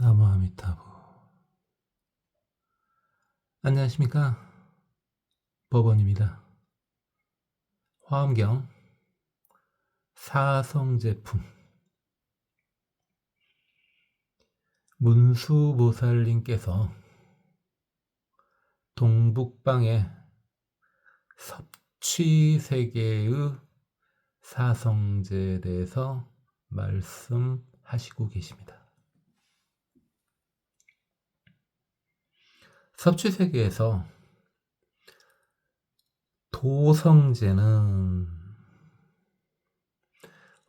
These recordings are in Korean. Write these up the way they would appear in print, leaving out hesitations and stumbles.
나무아미타부. 안녕하십니까, 법원입니다. 화엄경 사성제품 문수보살님께서 동북방의 섭취세계의 사성제에 대해서 말씀하시고 계십니다. 섭취세계에서 도성제는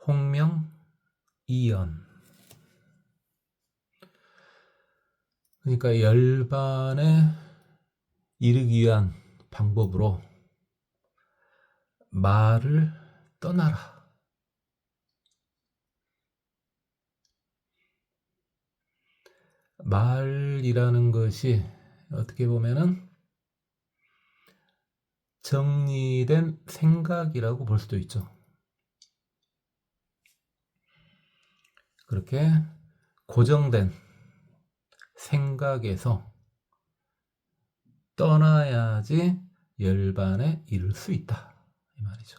홍명, 이연, 그러니까 열반에 이르기 위한 방법으로 말을 떠나라. 말이라는 것이 어떻게 보면은 정리된 생각이라고 볼 수도 있죠. 그렇게 고정된 생각에서 떠나야지 열반에 이를 수 있다, 이 말이죠.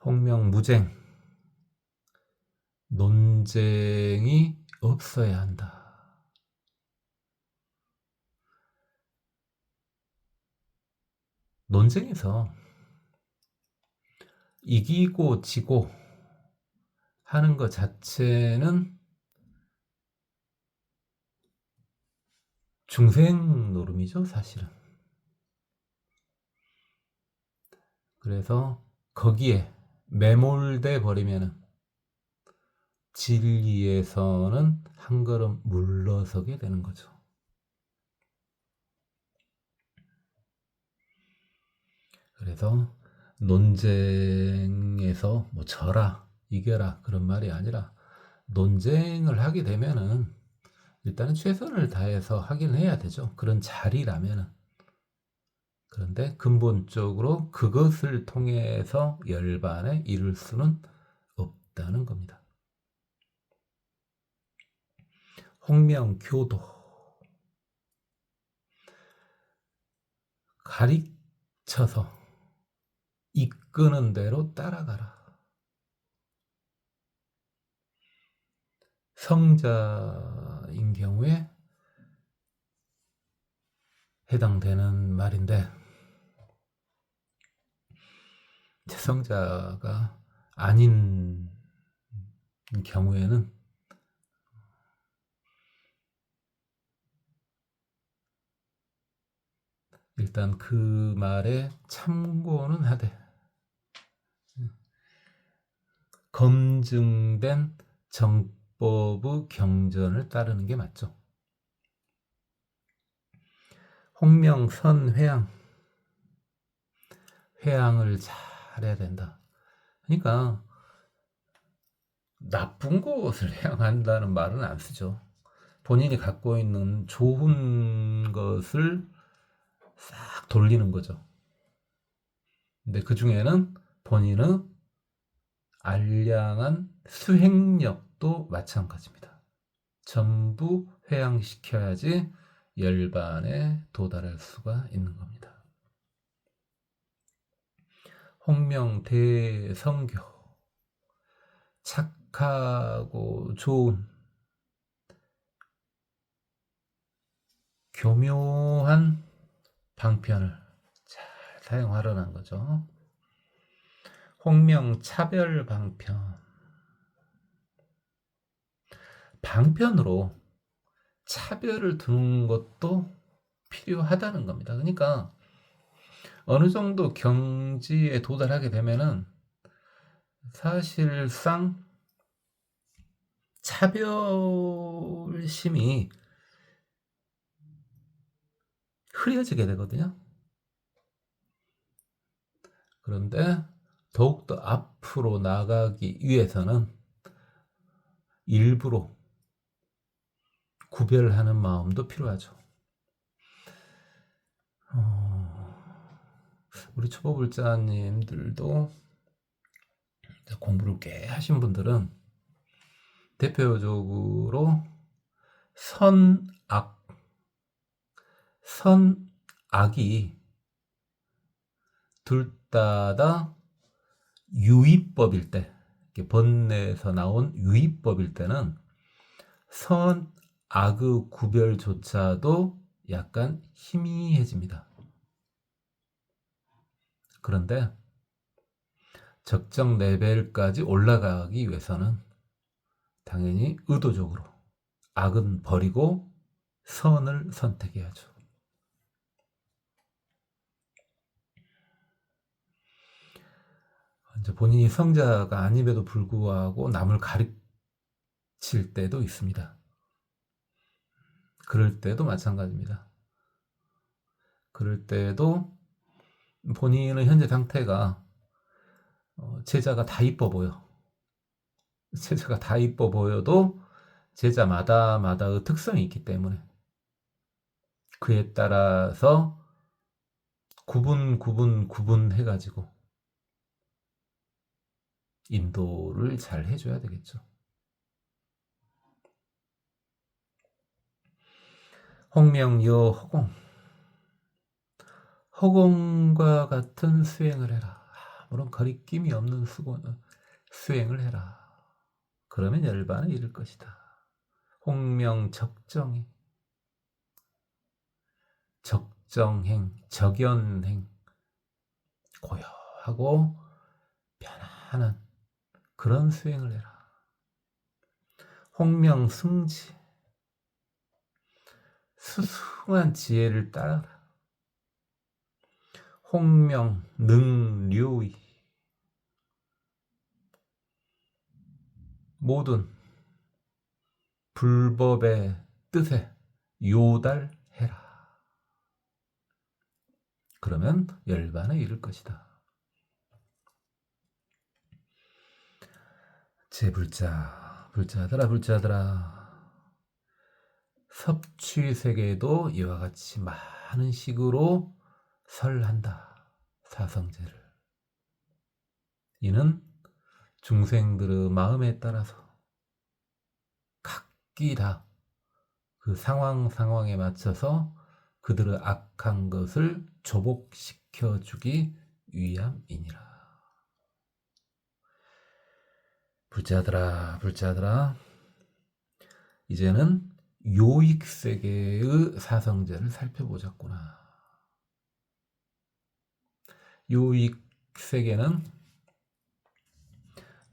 홍명무쟁, 논쟁이 없어야 한다. 논쟁에서 이기고 지고 하는 것 자체는 중생 노름이죠, 사실은. 그래서 거기에 매몰돼 버리면은 진리에서는 한 걸음 물러서게 되는 거죠. 그래서 논쟁에서 뭐 져라, 이겨라 그런 말이 아니라 논쟁을 하게 되면은 일단은 최선을 다해서 하긴 해야 되죠. 그런 자리라면은. 그런데 근본적으로 그것을 통해서 열반에 이룰 수는 없다는 겁니다. 홍명교도, 가르쳐서 이끄는 대로 따라가라. 성자인 경우에 해당되는 말인데, 성자가 아닌 경우에는 일단 그 말에 참고는 하되 검증된 정법의 경전을 따르는 게 맞죠. 홍명선회양, 회양을 잘해야 된다. 그러니까 나쁜 것을 회양한다는 말은 안 쓰죠. 본인이 갖고 있는 좋은 것을 싹 돌리는 거죠. 근데 그 중에는 본인의 알량한 수행력도 마찬가지입니다. 전부 회양시켜야지 열반에 도달할 수가 있는 겁니다. 홍명대성교, 착하고 좋은 교묘한 방편을 잘 사용하려는 거죠. 홍명차별방편, 방편으로 차별을 두는 것도 필요하다는 겁니다. 그러니까 어느 정도 경지에 도달하게 되면은 사실상 차별심이 흐려지게 되거든요. 그런데 더욱더 앞으로 나가기 위해서는 일부러 구별하는 마음도 필요하죠. 우리 초보불자님들도 공부를 꽤 하신 분들은 대표적으로 선악, 선악이 둘 다 유의법일 때, 번뇌에서 나온 유의법일 때는 선악의 구별조차도 약간 희미해집니다. 그런데 적정 레벨까지 올라가기 위해서는 당연히 의도적으로 악은 버리고 선을 선택해야죠. 이제 본인이 성자가 아님에도 불구하고 남을 가르칠 때도 있습니다. 그럴 때도 마찬가지입니다. 그럴 때도 본인은 현재 상태가 제자가 다 이뻐 보여. 제자가 다 이뻐 보여도 제자마다의 특성이 있기 때문에 그에 따라서 구분해가지고 인도를 잘 해줘야 되겠죠. 홍명여 허공. 허공과 같은 수행을 해라. 아무런 거리낌이 없는 수행을 해라. 그러면 열반에 이를 것이다. 홍명적정이. 적정행, 적연행, 고요하고 편안한 그런 수행을 해라. 홍명승지, 수승한 지혜를 따라라. 홍명능료의, 모든 불법의 뜻에 요달해라. 그러면 열반에 이를 것이다. 제불자, 불자들아. 섭취세계에도 이와 같이 많은 식으로 설한다. 사성제를. 이는 중생들의 마음에 따라서 각기 다 그 상황에 맞춰서 그들의 악한 것을 조복시켜주기 위함이니라. 불자들아. 이제는 요익세계의 사성제를 살펴보자꾸나. 요익세계는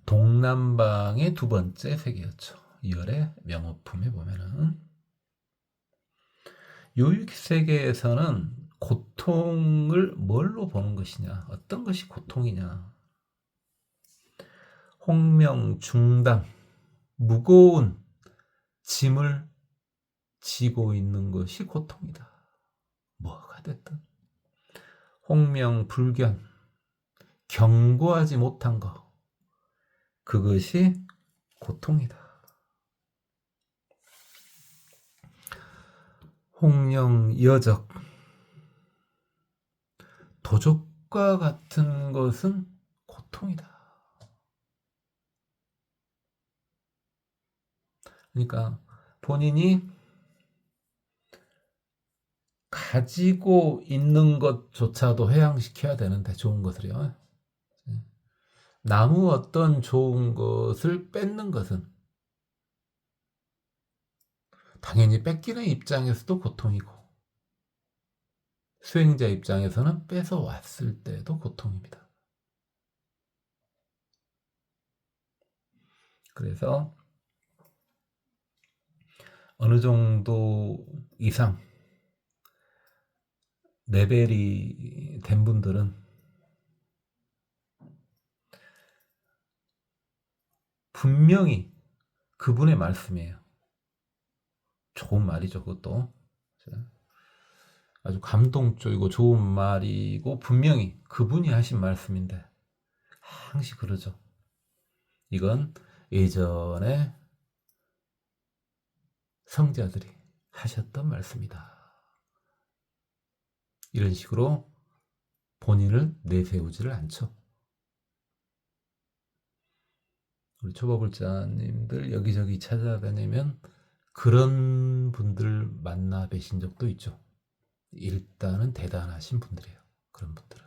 동남방의 두 번째 세계였죠. 2월의 명호품에 보면은 요익세계에서는 고통을 뭘로 보는 것이냐, 어떤 것이 고통이냐. 홍명중담, 무거운 짐을 지고 있는 것이 고통이다. 뭐가 됐든. 홍명불견, 경고하지 못한 것, 그것이 고통이다. 홍령여적, 도적과 같은 것은 고통이다. 그러니까 본인이 가지고 있는 것조차도 회양시켜야 되는데, 좋은 것을요. 나무 어떤 좋은 것을 뺏는 것은 당연히 뺏기는 입장에서도 고통이고, 수행자 입장에서는 뺏어왔을 때도 고통입니다. 그래서 어느 정도 이상 레벨이 된 분들은 분명히 그분의 말씀이에요. 좋은 말이죠. 그것도 아주 감동적이고 좋은 말이고 분명히 그분이 하신 말씀인데 항상 그러죠. 이건 예전에 성자들이 하셨던 말씀이다. 이런 식으로 본인을 내세우지를 않죠. 우리 초보불자님들 여기저기 찾아다니면 그런 분들 만나 뵈신 적도 있죠. 일단은 대단하신 분들이에요. 그런 분들은.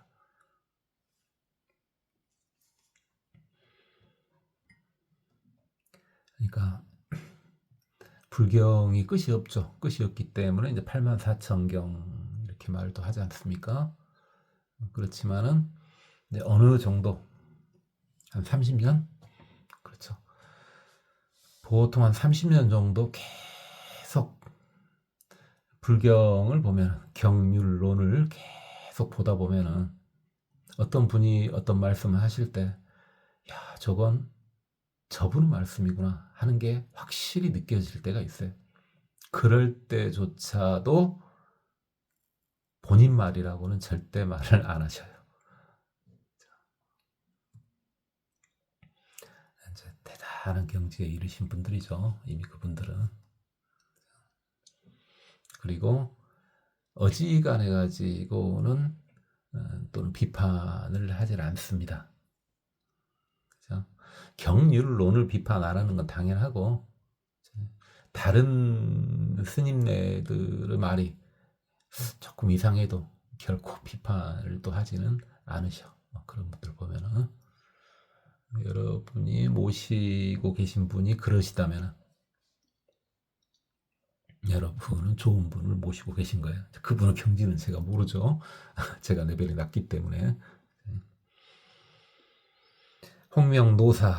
그러니까 불경이 끝이 없죠. 끝이 없기 때문에 이제 84,000경 이렇게 말도 하지 않습니까? 그렇지만은 이제 어느 정도 한 30년? 그렇죠. 보통 한 30년 정도 계속 불경을 보면 경률론을 계속 보다 보면은 어떤 분이 어떤 말씀을 하실 때 야, 저건 저분 말씀이구나 하는 게 확실히 느껴질 때가 있어요. 그럴 때조차도 본인 말이라고는 절대 말을 안 하셔요. 이제 대단한 경지에 이르신 분들이죠. 이미 그분들은. 그리고 어지간해 가지고는 또는 비판을 하질 않습니다. 그죠? 경륜론을 비판 안 하는 건 당연하고 다른 스님네들의 말이 조금 이상해도 결코 비판을 또 하지는 않으셔. 그런 분들 보면은 여러분이 모시고 계신 분이 그러시다면 여러분은 좋은 분을 모시고 계신 거예요. 그분의 경지는 제가 모르죠. 제가 레벨이 낮기 때문에. 홍명노사,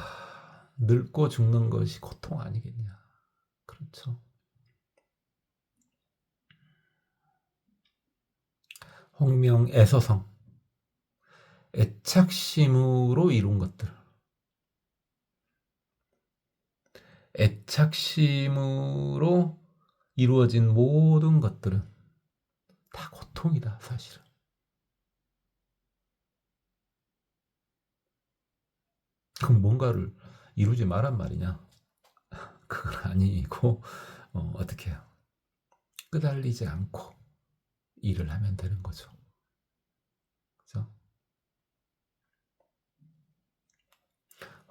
늙고 죽는 것이 고통 아니겠냐. 그렇죠. 홍명애서성, 애착심으로 이룬 것들. 애착심으로 이루어진 모든 것들은 다 고통이다, 사실은. 그럼 뭔가를 이루지 말란 말이냐? 그건 아니고, 어떻게 해요? 끄달리지 않고 일을 하면 되는 거죠. 그죠?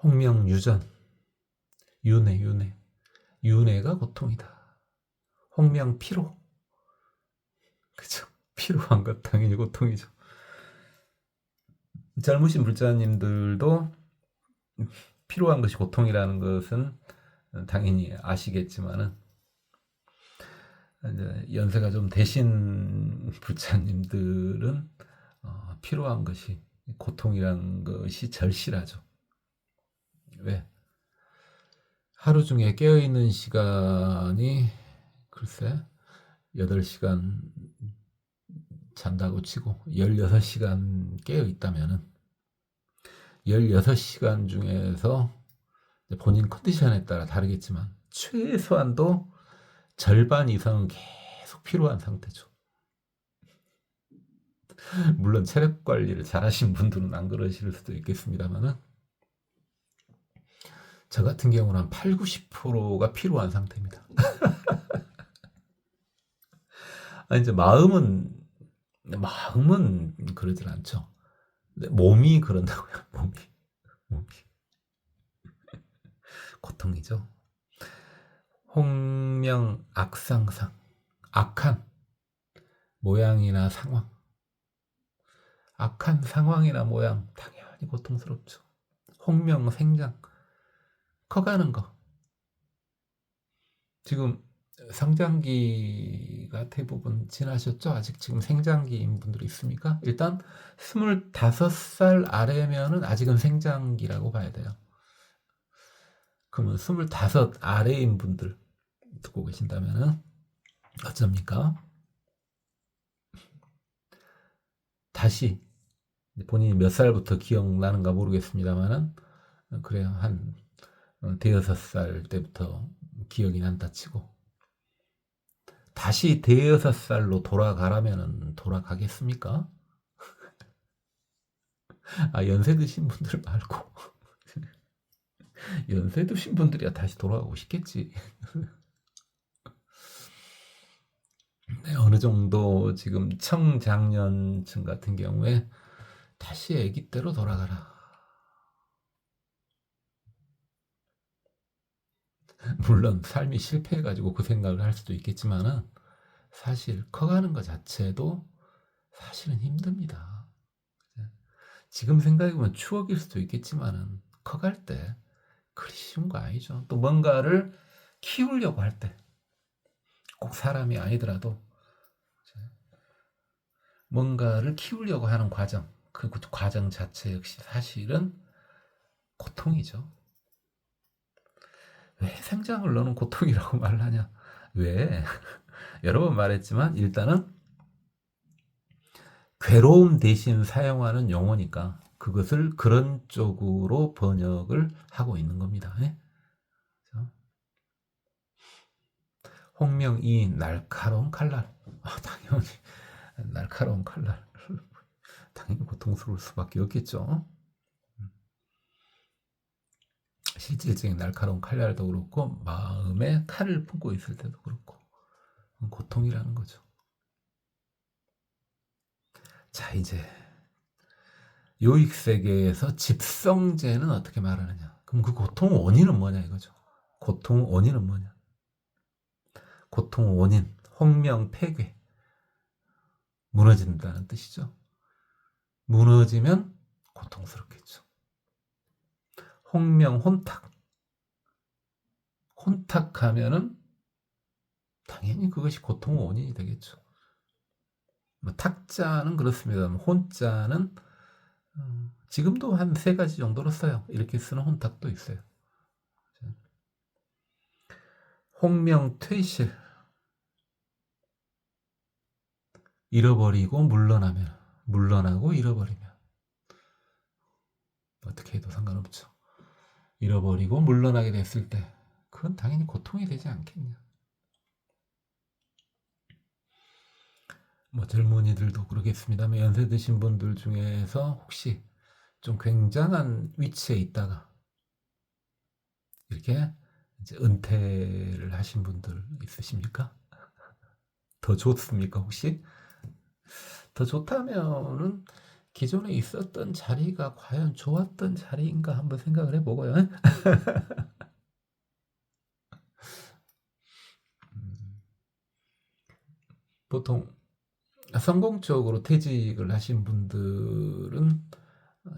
홍명유전, 윤회. 윤회가 고통이다. 홍명피로. 그죠? 피로한 것 당연히 고통이죠. 젊으신 불자님들도 피로한 것이 고통이라는 것은 당연히 아시겠지만은 이제 연세가 좀 되신 불자님들은 피로한 것이 고통이라는 것이 절실하죠. 왜? 하루 중에 깨어있는 시간이 글쎄 8시간 잔다고 치고 16시간 깨어있다면은 16시간 중에서 본인 컨디션에 따라 다르겠지만 최소한도 절반 이상은 계속 피로한 상태죠. 물론 체력 관리를 잘하신 분들은 안 그러실 수도 있겠습니다만은 저 같은 경우는 한 8, 90%가 피로한 상태입니다. 이제 마음은 그러질 않죠. 몸이 그런다고요. 몸이 고통이죠. 홍명 악상상, 악한 모양이나 상황, 악한 상황이나 모양 당연히 고통스럽죠. 홍명 생장, 커가는 거. 지금 성장기가 대부분 지나셨죠? 아직 지금 생장기인 분들이 있습니까? 일단 25살 아래면은 아직은 생장기라고 봐야 돼요. 그러면 25 아래인 분들 듣고 계신다면은 어쩝니까? 다시 본인이 몇 살부터 기억나는가 모르겠습니다만은 그래요. 한 대여섯 살 때부터 기억이 난다 치고 다시 대여섯 살로 돌아가라면은 돌아가겠습니까? 연세 드신 분들 말고 연세 드신 분들이야 다시 돌아가고 싶겠지. 네, 어느 정도 지금 청장년층 같은 경우에 다시 아기 때로 돌아가라. 물론 삶이 실패해가지고 그 생각을 할 수도 있겠지만은 사실 커가는 것 자체도 사실은 힘듭니다. 지금 생각해보면 추억일 수도 있겠지만은 커갈 때 그리 쉬운 거 아니죠. 또 뭔가를 키우려고 할 때 꼭 사람이 아니더라도 뭔가를 키우려고 하는 과정, 그 과정 자체 역시 사실은 고통이죠. 왜 생장을 너는 고통이라고 말을 하냐? 왜? 여러 번 말했지만 일단은 괴로움 대신 사용하는 용어니까 그것을 그런 쪽으로 번역을 하고 있는 겁니다. 예? 홍명이 날카로운 칼날. 당연히 날카로운 칼날. 당연히 고통스러울 수밖에 없겠죠. 실질적인 날카로운 칼날도 그렇고 마음에 칼을 품고 있을 때도 그렇고 고통이라는 거죠. 자, 이제 요익 세계에서 집성제는 어떻게 말하느냐? 그럼 그 고통의 원인은 뭐냐 이거죠. 고통의 원인은 뭐냐? 고통의 원인, 홍명 폐괴, 무너진다는 뜻이죠. 무너지면 고통스럽겠죠. 홍명 혼탁, 혼탁하면은 당연히 그것이 고통의 원인이 되겠죠. 뭐 탁자는 그렇습니다. 혼자는 지금도 한 3가지 정도로 써요. 이렇게 쓰는 혼탁도 있어요. 홍명 퇴실, 잃어버리고 물러나면, 물러나고 잃어버리면 어떻게 해도 상관없죠. 잃어버리고 물러나게 됐을 때 그건 당연히 고통이 되지 않겠냐. 뭐 젊은이들도 그러겠습니다만 연세 드신 분들 중에서 혹시 좀 굉장한 위치에 있다가 이렇게 이제 은퇴를 하신 분들 있으십니까? 더 좋습니까 혹시? 더 좋다면은 기존에 있었던 자리가 과연 좋았던 자리인가 한번 생각을 해보고요. 보통 성공적으로 퇴직을 하신 분들은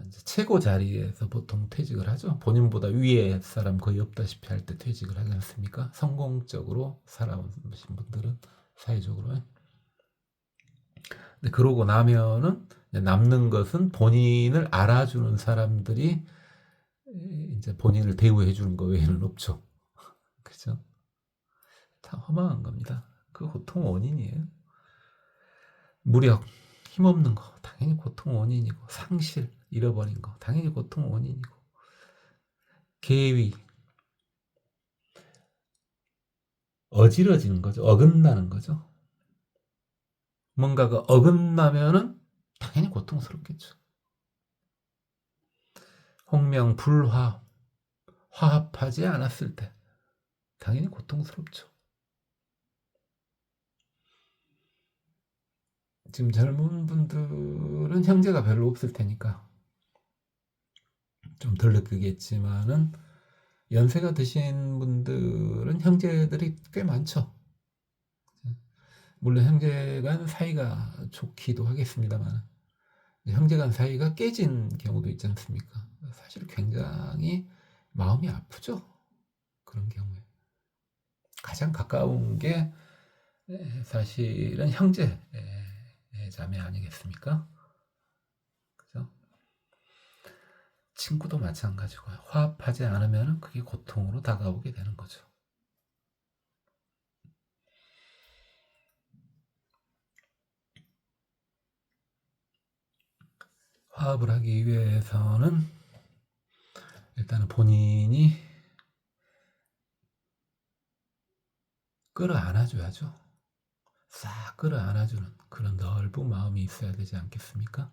이제 최고 자리에서 보통 퇴직을 하죠. 본인보다 위에 사람 거의 없다시피 할 때 퇴직을 하지 않습니까? 성공적으로 살아오신 분들은 사회적으로. 근데 그러고 나면은 남는 것은 본인을 알아주는 사람들이 이제 본인을 대우해 주는 거 외에는 없죠. 그죠? 다 허망한 겁니다. 그 고통 원인이에요. 무력, 힘없는 거 당연히 고통 원인이고, 상실, 잃어버린 거 당연히 고통 원인이고, 계위, 어지러지는 거죠. 어긋나는 거죠. 뭔가가 어긋나면은 당연히 고통스럽겠죠. 홍명, 불화합, 화합하지 않았을 때 당연히 고통스럽죠. 지금 젊은 분들은 형제가 별로 없을 테니까 좀 덜 느끼겠지만은 연세가 드신 분들은 형제들이 꽤 많죠. 물론 형제간 사이가 좋기도 하겠습니다만 형제간 사이가 깨진 경우도 있지 않습니까? 사실 굉장히 마음이 아프죠. 그런 경우에 가장 가까운 게 사실은 형제 자매 아니겠습니까? 그죠? 친구도 마찬가지고요. 화합하지 않으면 그게 고통으로 다가오게 되는 거죠. 화합을 하기 위해서는 일단은 본인이 끌어안아줘야죠. 싹 끌어안아주는 그런 넓은 마음이 있어야 되지 않겠습니까?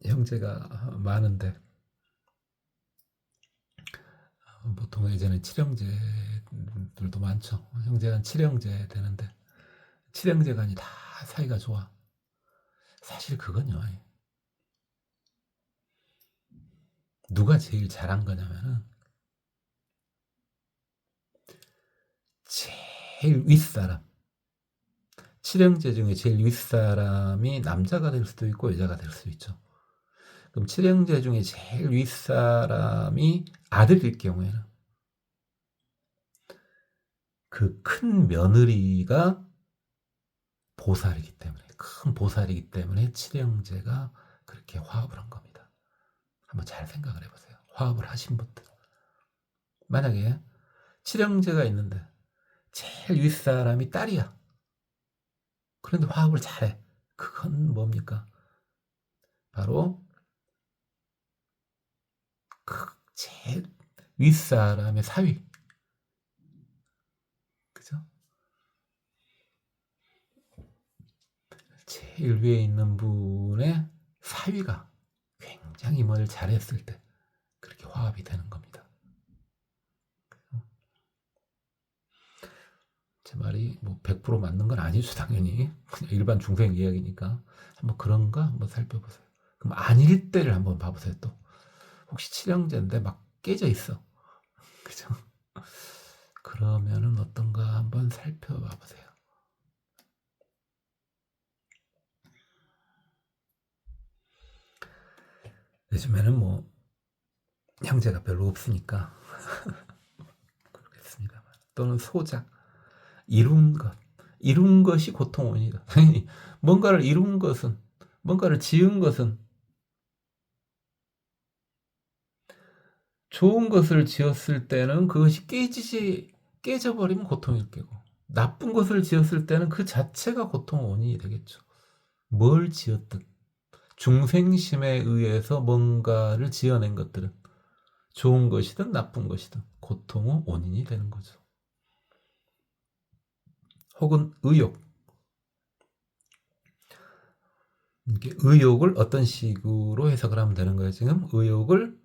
형제가 많은데 보통 예전에 칠형제들도 많죠. 형제간 칠형제 되는데 칠형제간이 다 사이가 좋아. 사실 그건요. 누가 제일 잘한 거냐면은 제일 윗사람, 칠형제 중에 제일 윗사람이 남자가 될 수도 있고 여자가 될 수도 있죠. 그럼 칠형제 중에 제일 윗사람이 아들일 경우에는 그 큰 며느리가 보살이기 때문에, 큰 보살이기 때문에 칠형제가 그렇게 화합을 한 겁니다. 한번 잘 생각을 해보세요. 화합을 하신 분들. 만약에 칠형제가 있는데 제일 윗사람이 딸이야. 그런데 화합을 잘해. 그건 뭡니까? 바로 그 제일 윗사람의 사위. 그죠? 제일 위에 있는 분의 사위가 굉장히 뭘 잘했을 때 그렇게 화합이 되는 겁니다. 제 말이 뭐 100% 맞는 건 아니죠, 당연히. 그냥 일반 중생 이야기니까. 한번 그런가 한번 살펴보세요. 그럼 아닐 때를 한번 봐보세요, 또. 혹시 칠형제인데 막 깨져 있어. 그죠? 그러면은 어떤가 한번 살펴봐 보세요. 요즘에는 뭐 형제가 별로 없으니까 그렇겠습니다만, 또는 소작, 이룬 것이 고통 원이다. 당연히 뭔가를 이룬 것은, 뭔가를 지은 것은, 좋은 것을 지었을 때는 그것이 깨져버리면 고통일 게고, 나쁜 것을 지었을 때는 그 자체가 고통 원인이 되겠죠. 뭘 지었든 중생심에 의해서 뭔가를 지어낸 것들은 좋은 것이든 나쁜 것이든 고통의 원인이 되는 거죠. 혹은 의욕. 이렇게 의욕을 어떤 식으로 해석을 하면 되는 거예요. 지금 의욕을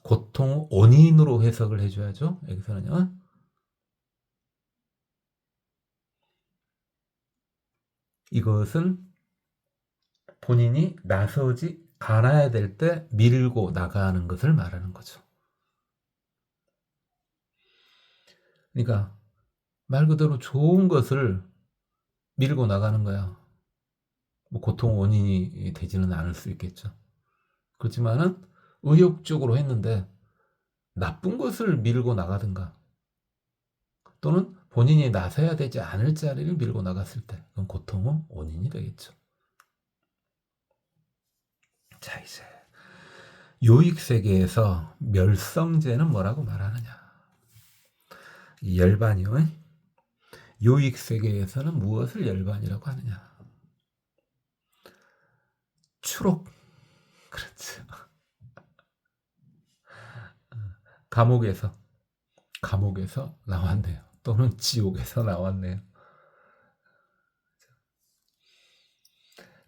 고통의 원인으로 해석을 해줘야죠. 여기서는요. 이것은 본인이 나서지 않아야 될 때 밀고 나가는 것을 말하는 거죠. 그러니까 말 그대로 좋은 것을 밀고 나가는 거야. 뭐 고통 원인이 되지는 않을 수 있겠죠. 그렇지만은 의욕적으로 했는데 나쁜 것을 밀고 나가든가, 또는 본인이 나서야 되지 않을 자리를 밀고 나갔을 때 그건 고통의 원인이 되겠죠. 자, 이제 요익 세계에서 멸성제는 뭐라고 말하느냐? 이 열반이요. 요익 세계에서는 무엇을 열반이라고 하느냐? 추록. 그렇죠. 감옥에서 나왔네요. 또는 지옥에서 나왔네요.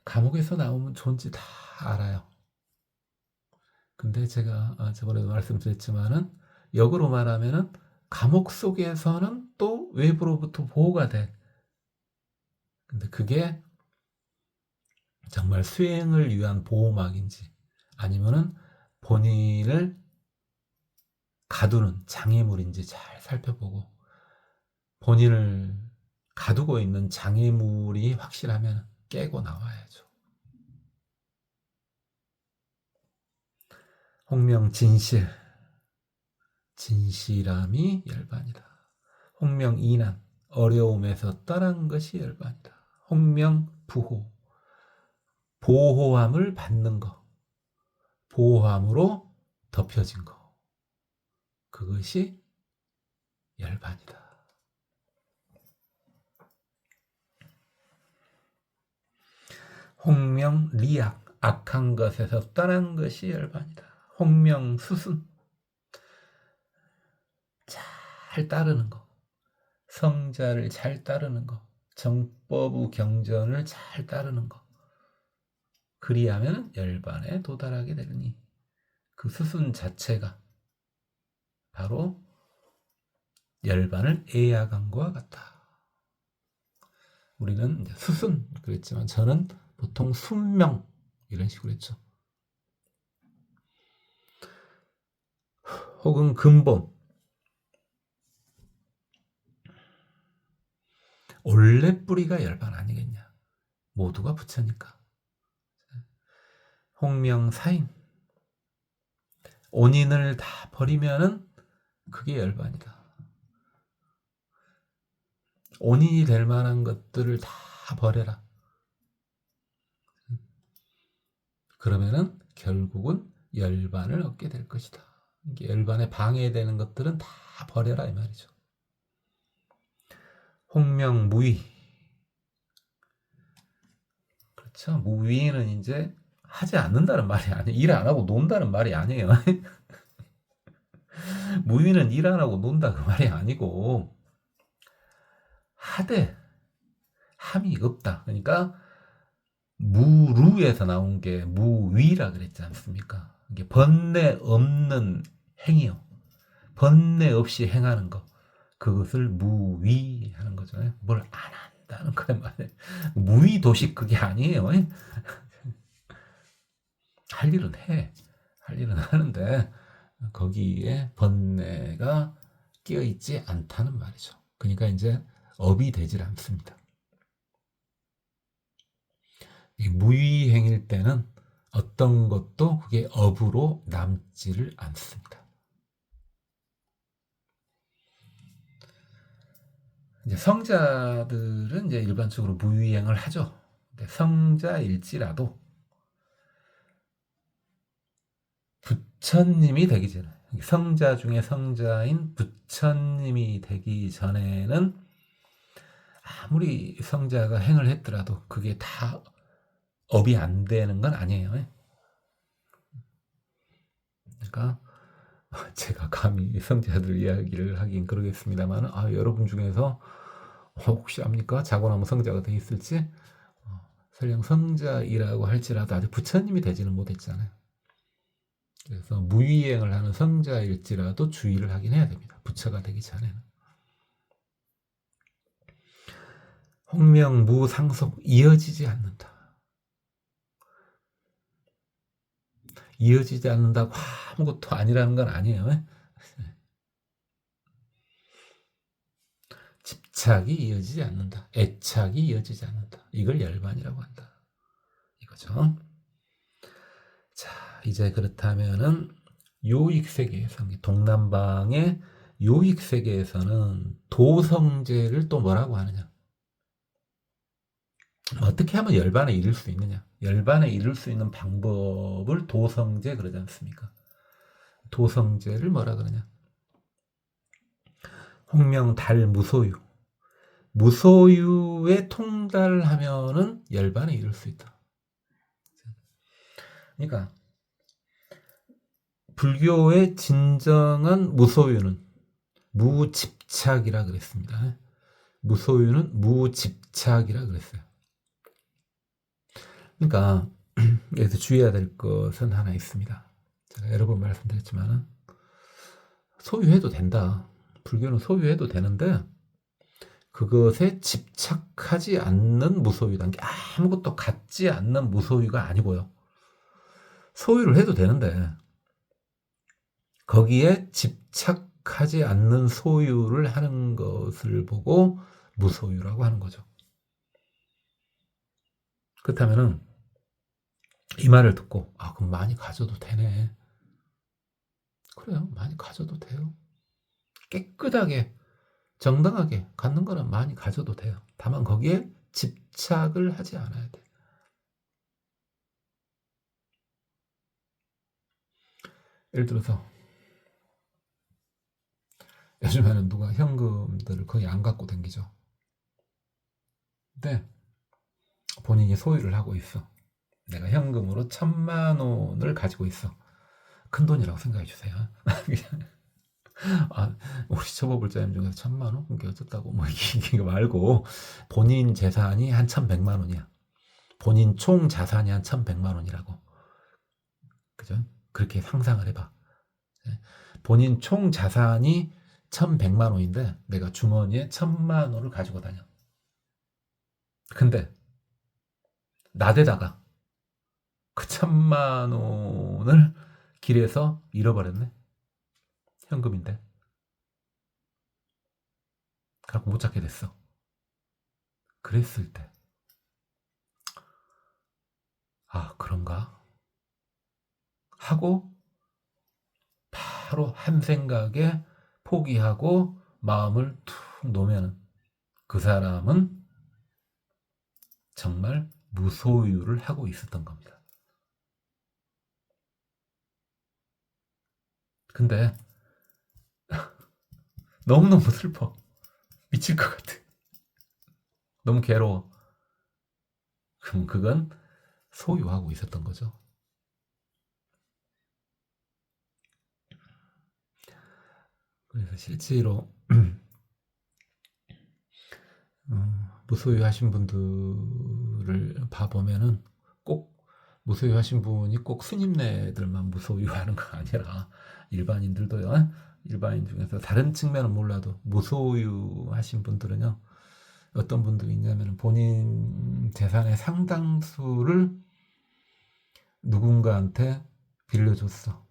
감옥에서 나오면 존재 다 알아요. 근데 제가 저번에도 말씀드렸지만은 역으로 말하면은 감옥 속에서는 또 외부로부터 보호가 돼. 근데 그게 정말 수행을 위한 보호막인지 아니면은 본인을 가두는 장애물인지 잘 살펴보고, 본인을 가두고 있는 장애물이 확실하면 깨고 나와야죠. 홍명 진실, 진실함이 열반이다. 홍명 이난, 어려움에서 떠난 것이 열반이다. 홍명 부호, 보호함을 받는 것, 보호함으로 덮여진 것, 그것이 열반이다. 홍명 리악, 악한 것에서 떠난 것이 열반이다. 홍명 수순, 잘 따르는 것, 성자를 잘 따르는 것, 정법의 경전을 잘 따르는 것, 그리하면 열반에 도달하게 되니 그 수순 자체가 바로 열반을 애야간 것과 같다. 우리는 수순 그랬지만 저는 보통 순명 이런 식으로 했죠. 혹은 근본, 원래 뿌리가 열반 아니겠냐. 모두가 부처니까. 홍명사인, 온인을 다 버리면은 그게 열반이다. 온인이 될 만한 것들을 다 버려라. 그러면은 결국은 열반을 얻게 될 것이다. 이게 열반에 방해되는 것들은 다 버려라 이 말이죠. 홍명무위. 그렇죠. 무위는 이제 하지 않는다는 말이 아니에요. 일 안 하고 논다는 말이 아니에요. 무위는 일 안 하고 논다 그 말이 아니고 하되 함이 없다. 그러니까 무루에서 나온 게 무위라 그랬지 않습니까? 이게 번뇌 없는 행위요. 번뇌 없이 행하는 거. 그것을 무위하는 거죠. 뭘 안 한다는 거란 말이에요. 무위도식 그게 아니에요. 할 일은 해. 할 일은 하는데 거기에 번뇌가 끼어있지 않다는 말이죠. 그러니까 이제 업이 되질 않습니다. 이 무위행일 때는 어떤 것도 그게 업으로 남지를 않습니다. 이제 성자들은 이제 일반적으로 무위행을 하죠. 근데 성자일지라도 부처님이 되기 전에, 성자 중에 성자인 부처님이 되기 전에는 아무리 성자가 행을 했더라도 그게 다 업이 안 되는 건 아니에요. 그러니까 제가 감히 성자들 이야기를 하긴 그러겠습니다만, 여러분 중에서 혹시 압니까? 자고 나면 성자가 돼 있을지? 설령 성자이라고 할지라도 아직 부처님이 되지는 못했잖아요. 그래서 무위행을 하는 성자일지라도 주의를 하긴 해야 됩니다. 부처가 되기 전에는. 홍명무상속, 이어지지 않는다. 이어지지 않는다고 아무것도 아니라는 건 아니에요. 집착이 이어지지 않는다. 애착이 이어지지 않는다. 이걸 열반이라고 한다. 이거죠. 자, 이제 그렇다면은 요익세계에서, 동남방의 요익세계에서는 도성제를 또 뭐라고 하느냐? 어떻게 하면 열반에 이를 수 있느냐? 열반에 이를 수 있는 방법을 도성제 그러지 않습니까? 도성제를 뭐라 그러냐? 홍명달 무소유. 무소유에 통달하면은 열반에 이를 수 있다. 그러니까 불교의 진정한 무소유는 무집착이라 그랬습니다. 무소유는 무집착이라 그랬어요. 그러니까 여기서 주의해야 될 것은 하나 있습니다. 제가 여러 번 말씀드렸지만 소유해도 된다. 불교는 소유해도 되는데 그것에 집착하지 않는 무소유라는 게 아무것도 갖지 않는 무소유가 아니고요. 소유를 해도 되는데 거기에 집착하지 않는 소유를 하는 것을 보고 무소유라고 하는 거죠. 그렇다면은 이 말을 듣고 그럼 많이 가져도 되네. 그래요. 많이 가져도 돼요. 깨끗하게 정당하게 갖는 거는 많이 가져도 돼요. 다만 거기에 집착을 하지 않아야 돼. 예를 들어서 요즘에는 누가 현금들을 거의 안 갖고 다니죠. 근데 본인이 소유를 하고 있어. 내가 현금으로 1,000만 원을 가지고 있어. 큰 돈이라고 생각해 주세요. 우리 처법을자님 중에서 1,000만 원? 그게 어쨌다고 뭐 이게 말고 본인 재산이 한 1,100만 원이야. 본인 총 자산이 한 1,100만 원이라고. 그죠? 그렇게 상상을 해봐. 본인 총 자산이 1,100만 원인데 내가 주머니에 1,000만 원을 가지고 다녀. 근데 나대다가 그 1,000만 원을 길에서 잃어버렸네. 현금인데. 갖고 못 찾게 됐어. 그랬을 때, 아, 그런가? 하고 바로 한 생각에 포기하고 마음을 툭 놓으면 그 사람은 정말 무소유를 하고 있었던 겁니다. 근데 너무너무 슬퍼. 미칠 것 같아. 너무 괴로워. 그럼 그건 소유하고 있었던 거죠. 그래서 실제로 무소유하신 분들을 봐보면은 꼭 무소유하신 분이 꼭 스님네들만 무소유하는 거 아니라 일반인들도요. 일반인 중에서 다른 측면은 몰라도 무소유하신 분들은요. 어떤 분들이 있냐면 본인 재산의 상당수를 누군가한테 빌려줬어.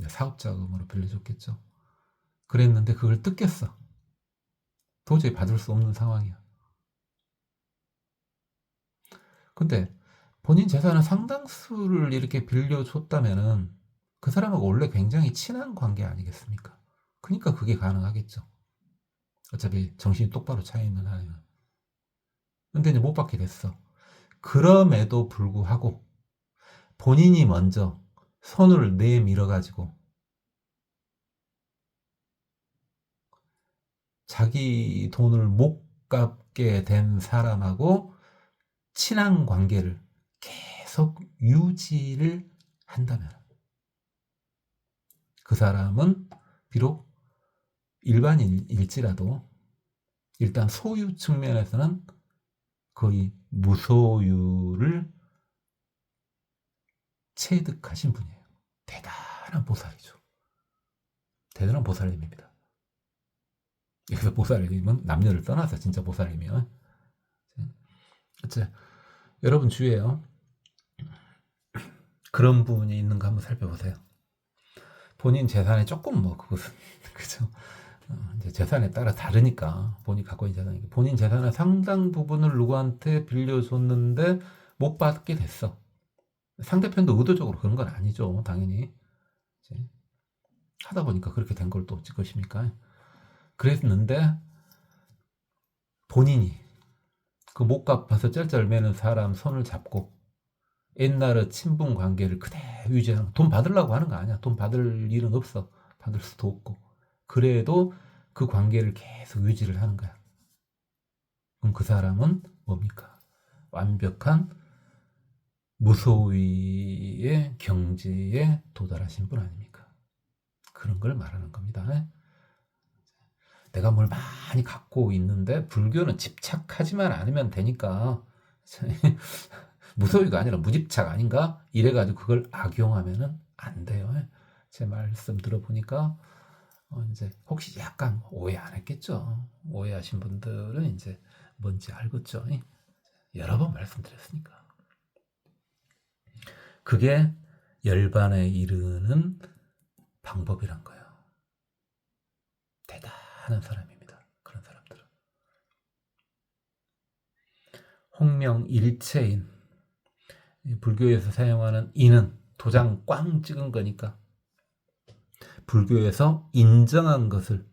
사업 자금으로 빌려줬겠죠. 그랬는데 그걸 뜯겼어. 도저히 받을 수 없는 상황이야. 근데 본인 재산의 상당수를 이렇게 빌려줬다면은 그 사람하고 원래 굉장히 친한 관계 아니겠습니까? 그러니까 그게 가능하겠죠. 어차피 정신이 똑바로 차있는 한에는. 근데 이제 못 받게 됐어. 그럼에도 불구하고 본인이 먼저 손을 내밀어가지고 자기 돈을 못 갚게 된 사람하고 친한 관계를 계속 유지를 한다면 그 사람은 비록 일반인일지라도 일단 소유 측면에서는 거의 무소유를 체득하신 분이에요. 대단한 보살이죠. 대단한 보살님입니다. 여기서 보살님은 남녀를 떠나서 진짜 보살님이요. 여러분 주위에요. 그런 분이 있는가 한번 살펴보세요. 본인 재산에 조금 뭐 그것은 그죠. 이제 재산에 따라 다르니까 본인이 갖고 있는 재산이 본인 재산의 상당 부분을 누구한테 빌려줬는데 못 받게 됐어. 상대편도 의도적으로 그런 건 아니죠. 당연히 이제 하다 보니까 그렇게 된 걸 또 어쩔 것입니까? 그랬는데 본인이 그 못 갚아서 쩔쩔매는 사람 손을 잡고 옛날의 친분 관계를 그대로 유지하는 돈 받으려고 하는 거 아니야. 돈 받을 일은 없어. 받을 수도 없고. 그래도 그 관계를 계속 유지를 하는 거야. 그럼 그 사람은 뭡니까? 완벽한 무소위의 경지에 도달하신 분 아닙니까? 그런 걸 말하는 겁니다. 내가 뭘 많이 갖고 있는데 불교는 집착하지만 않으면 되니까 무소유가 아니라 무집착 아닌가? 이래가지고 그걸 악용하면은 안 돼요. 제 말씀 들어보니까 이제 혹시 약간 오해 안 했겠죠? 오해하신 분들은 이제 뭔지 알겠죠? 여러 번 말씀드렸으니까. 그게 열반에 이르는 방법이란 거예요. 대단한 사람입니다. 그런 사람들은. 홍명일체인 불교에서 사용하는 인은 도장 꽝 찍은 거니까 불교에서 인정한 것을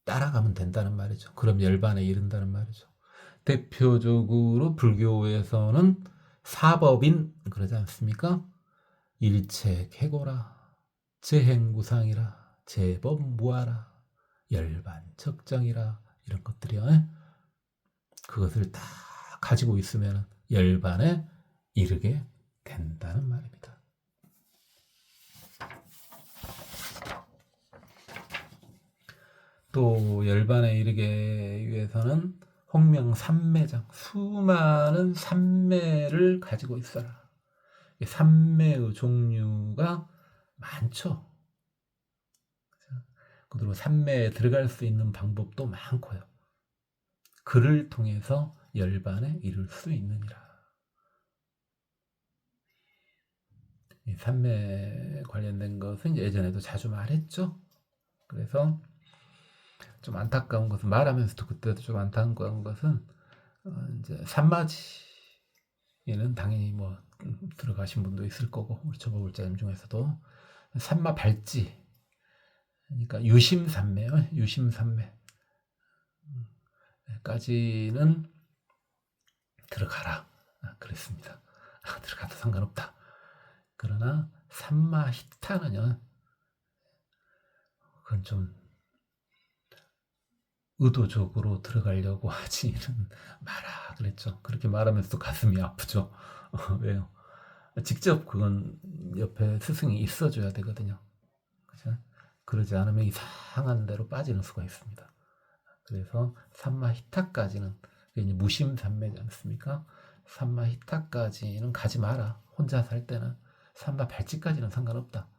따라가면 된다는 말이죠. 그럼 열반에 이른다는 말이죠. 대표적으로 불교에서는 사법인 그러지 않습니까? 일체쾌고라, 재행무상이라, 제법무아라, 열반적정이라 이런 것들이요. 그것을 다 가지고 있으면 열반에 이르게 된다는 말입니다. 또 열반에 이르게 위해서는 홍명삼매장 수많은 삼매를 가지고 있어라. 삼매의 종류가 많죠. 그리고 삼매에 들어갈 수 있는 방법도 많고요. 그를 통해서 열반에 이룰 수 있느니라. 산매 관련된 것은 이제 예전에도 자주 말했죠. 그래서 좀 안타까운 것은, 말하면서도 그때도 좀 안타까운 것은 이제 산마지에는 당연히 뭐 들어가신 분도 있을 거고, 우리 초보골자님 중에서도 산마 발지, 그러니까 유심산매요. 유심산매까지는 들어가라 그랬습니다. 들어가도 상관없다. 그러나 산마히타는요, 그건 좀 의도적으로 들어가려고 하지는 마라 그랬죠. 그렇게 말하면서도 가슴이 아프죠. 왜요? 직접 그건 옆에 스승이 있어줘야 되거든요. 그죠? 그러지 않으면 이상한 데로 빠지는 수가 있습니다. 그래서 산마히타까지는, 이제 무심산매지 않습니까? 산마히타까지는 가지 마라. 혼자 살 때는 산마 발찌까지는 상관없다.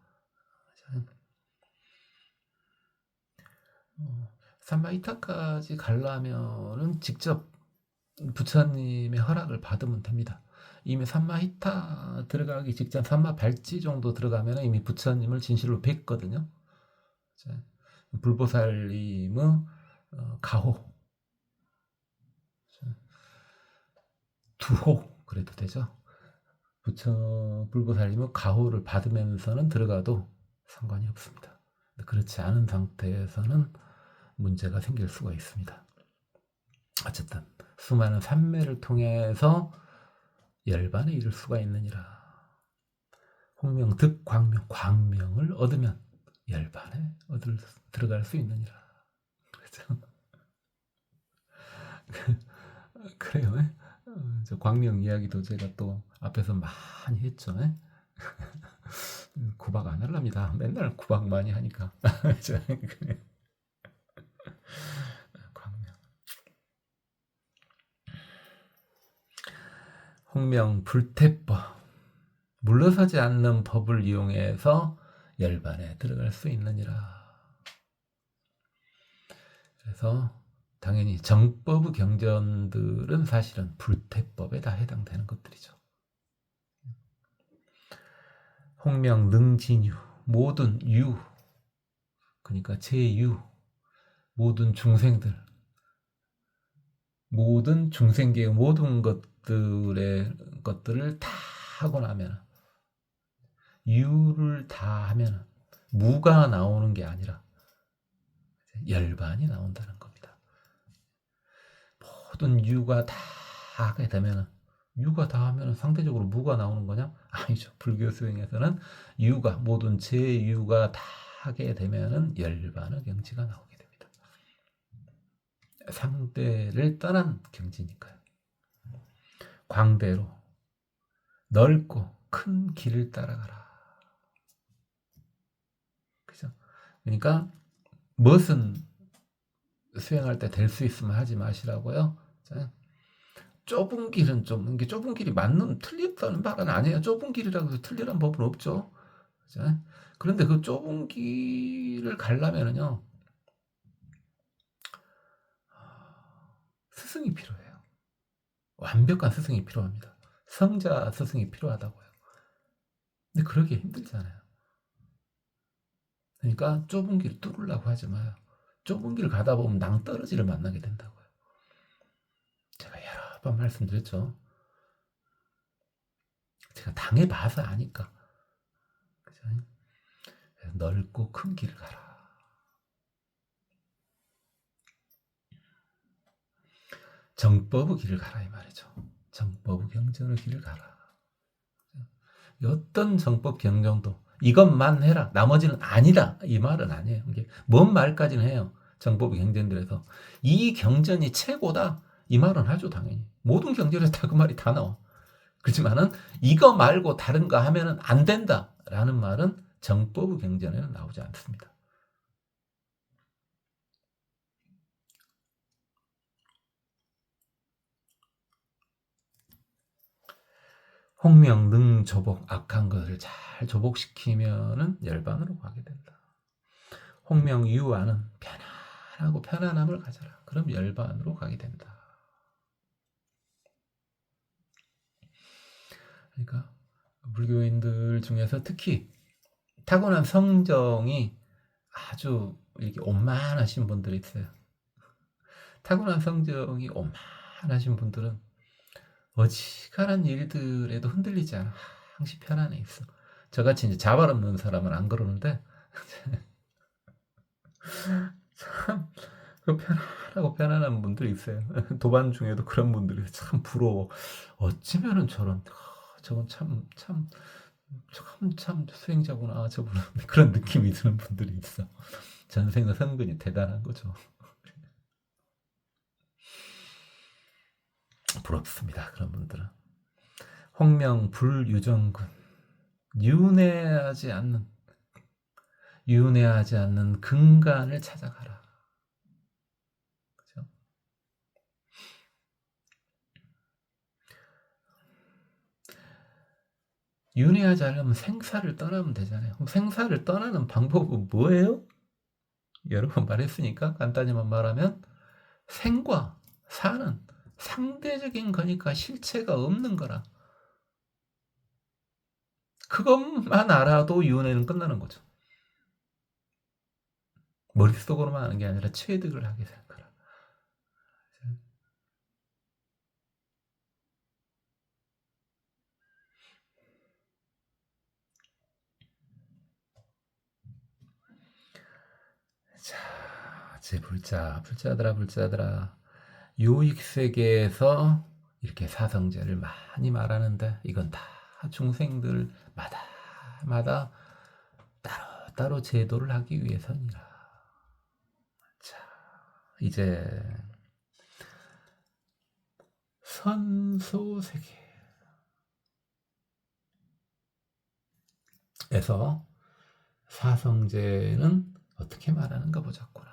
산마히타까지 가려면은 직접 부처님의 허락을 받으면 됩니다. 이미 산마히타 들어가기 직전 산마 발찌 정도 들어가면 이미 부처님을 진실로 뵙거든요. 불보살님의 가호, 두호 그래도 되죠. 불보살님의 가호를 받으면서는 들어가도 상관이 없습니다. 그렇지 않은 상태에서는 문제가 생길 수가 있습니다. 어쨌든 수많은 산매를 통해서 열반에 이를 수가 있느니라. 홍명, 득, 광명, 광명을 얻으면 열반에 들어갈 수 있느니라. 그렇죠? 그래요. 저 광명 이야기도 제가 또 앞에서 많이 했죠. 구박 안 하랍니다. 맨날 구박 많이 하니까. 광명. 홍명 불태법. 물러서지 않는 법을 이용해서 열반에 들어갈 수 있느니라. 그래서 당연히 정법의 경전들은 사실은 불태법에 다 해당되는 것들이죠. 홍명 능진유, 모든 유, 그러니까 제유, 모든 중생들, 모든 중생계의 모든 것들을 다 하고 나면, 유를 다 하면 무가 나오는 게 아니라 열반이 나온다는 겁니다. 모든 유가 다 하게 되면, 유가 다 하면 상대적으로 무가 나오는 거냐? 아니죠. 불교 수행에서는 유가, 모든 제유가 다 하게 되면 열반의 경지가 나오게 됩니다. 상대를 떠난 경지니까요. 광대로 넓고 큰 길을 따라가라. 그죠? 그러니까 무엇은 수행할 때 될 수 있으면 하지 마시라고요. 자, 좁은 길은 좀, 이게 좁은 길이 틀렸다는 말은 아니에요. 좁은 길이라고 해서 틀리라는 법은 없죠. 자, 그런데 그 좁은 길을 가려면은요, 스승이 필요해요. 완벽한 스승이 필요합니다. 성자 스승이 필요하다고요. 근데 그러기 힘들잖아요. 그러니까 좁은 길 뚫으려고 하지 마요. 좁은 길 가다 보면 낭떠러지를 만나게 된다고요. 제가 여러 번 말씀드렸죠. 제가 당해봐서 아니까. 그죠? 넓고 큰 길을 가라. 정법의 길을 가라 이 말이죠. 정법의 경전의 길을 가라. 어떤 정법 경전도 이것만 해라, 나머지는 아니다, 이 말은 아니에요. 이게 뭔 말까지는 해요. 정법의 경전들에서 이 경전이 최고다, 이 말은 하죠. 당연히 모든 경전에서 다 그 말이 다 나와. 그렇지만은 이거 말고 다른 거 하면은 안 된다라는 말은 정법의 경전에는 나오지 않습니다. 홍명 능조복, 악한 것을 잘 조복시키면은 열반으로 가게 된다. 홍명 유아는 편안하고 편안함을 가져라. 그럼 열반으로 가게 된다. 그러니까 불교인들 중에서 특히 타고난 성정이 아주 이렇게 오만하신 분들이 있어요. 타고난 성정이 오만하신 분들은 어지간한 일들에도 흔들리지 않아. 항시 편안해 있어. 저같이 이제 자발 없는 사람은 안 그러는데 참 그 편안하고 편안한 분들이 있어요. 도반 중에도 그런 분들이 참 부러워. 어찌면은 저건 참 수행자구나 저분은 그런 느낌이 드는 분들이 있어. 전생의 선근이 대단한 거죠. 부럽습니다. 그런 분들은. 홍명 불유정군 윤회하지 않는 근간을 찾아가라. 그죠? 윤회하지 않으면 생사를 떠나면 되잖아요. 그럼 생사를 떠나는 방법은 뭐예요? 여러 번 말했으니까 간단히만 말하면 생과 사는 상대적인 거니까 실체가 없는 거라. 그것만 알아도 윤회는 끝나는 거죠. 머릿속으로만 하는 게 아니라 체득을 하게 되는 거라. 자, 제 불자들아. 요익 세계에서 이렇게 사성제를 많이 말하는데 이건 다 중생들마다 따로 제도를 하기 위해서니라. 자, 이제 선소세계에서 사성제는 어떻게 말하는가 보자꾸나.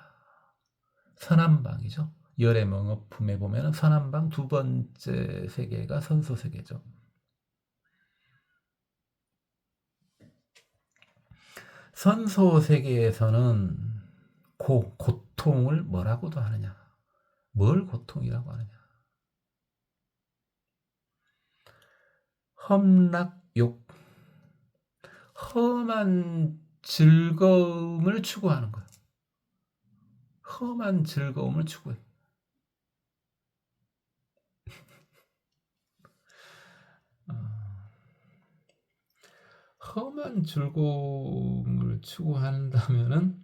선한방이죠. 열의 명어품에 보면 선한방 두 번째 세계가 선소세계죠. 선소세계에서는 고통을 뭐라고도 하느냐? 뭘 고통이라고 하느냐? 험락욕, 험한 즐거움을 추구하는 거예요. 험한 즐거움을 추구해. 험한 즐거움을 추구한다면은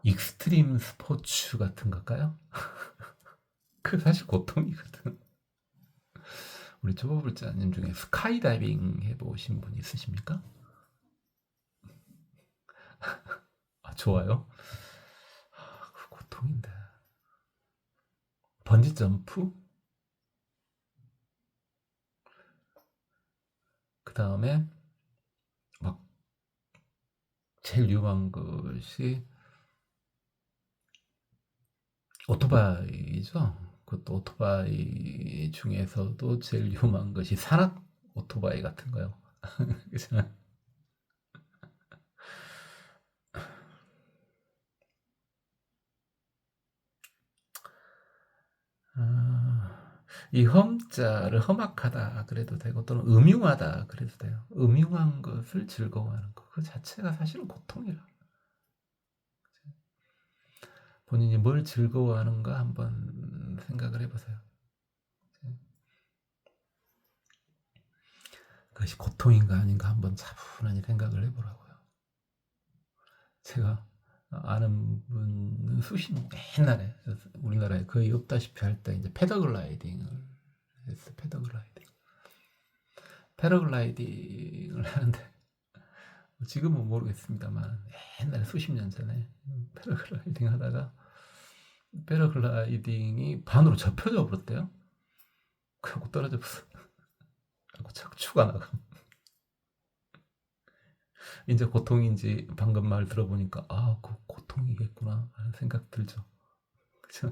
익스트림 스포츠 같은 걸까요? 그 사실 고통이거든. 우리 초보불자님 중에 스카이다이빙 해보신 분 있으십니까? 아, 좋아요. 그 고통인데. 번지 점프? 그 다음에 막 제일 위험한 것이 오토바이죠. 그것도 오토바이 중에서도 제일 위험한 것이 산악 오토바이 같은 거요. 이 험자를 험악하다 그래도 되고 또는 음흉하다 그래도 돼요. 음흉한 것을 즐거워하는 것. 그 자체가 사실은 고통이라. 본인이 뭘 즐거워하는가 한번 생각을 해보세요. 그것이 고통인가 아닌가 한번 차분하게 생각을 해보라고요. 제가 아는 분은 옛날에 우리나라에 거의 없다시피 할 때 이제 패러글라이딩을 했어. 패러글라이딩을 하는데 지금은 모르겠습니다만 옛날에 수십 년 전에 패러글라이딩 하다가 패러글라이딩이 반으로 접혀져 버렸대요. 그래갖고 떨어졌어. 그래갖고 척추가 나가. 이제 고통인지 방금 말 들어보니까 그 고통이겠구나 하는 생각 들죠. 그죠?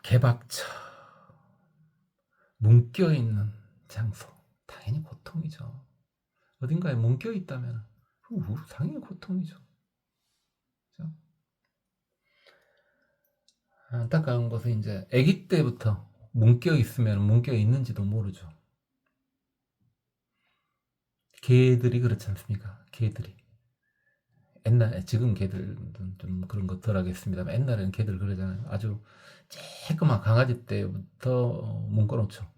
개박처 뭉껴있는 장소 당연히 고통이죠. 어딘가에 뭉껴있다면 당연히 고통이죠. 안타까운 것은 이제 아기 때부터 문겨 있으면 문겨 있는지도 모르죠. 개들이 그렇지 않습니까? 개들이. 옛날에, 지금 개들은 좀 그런 거 덜 하겠습니다만, 옛날에는 개들 그러잖아요. 아주 쬐끄만 강아지 때부터 문겨 놓죠.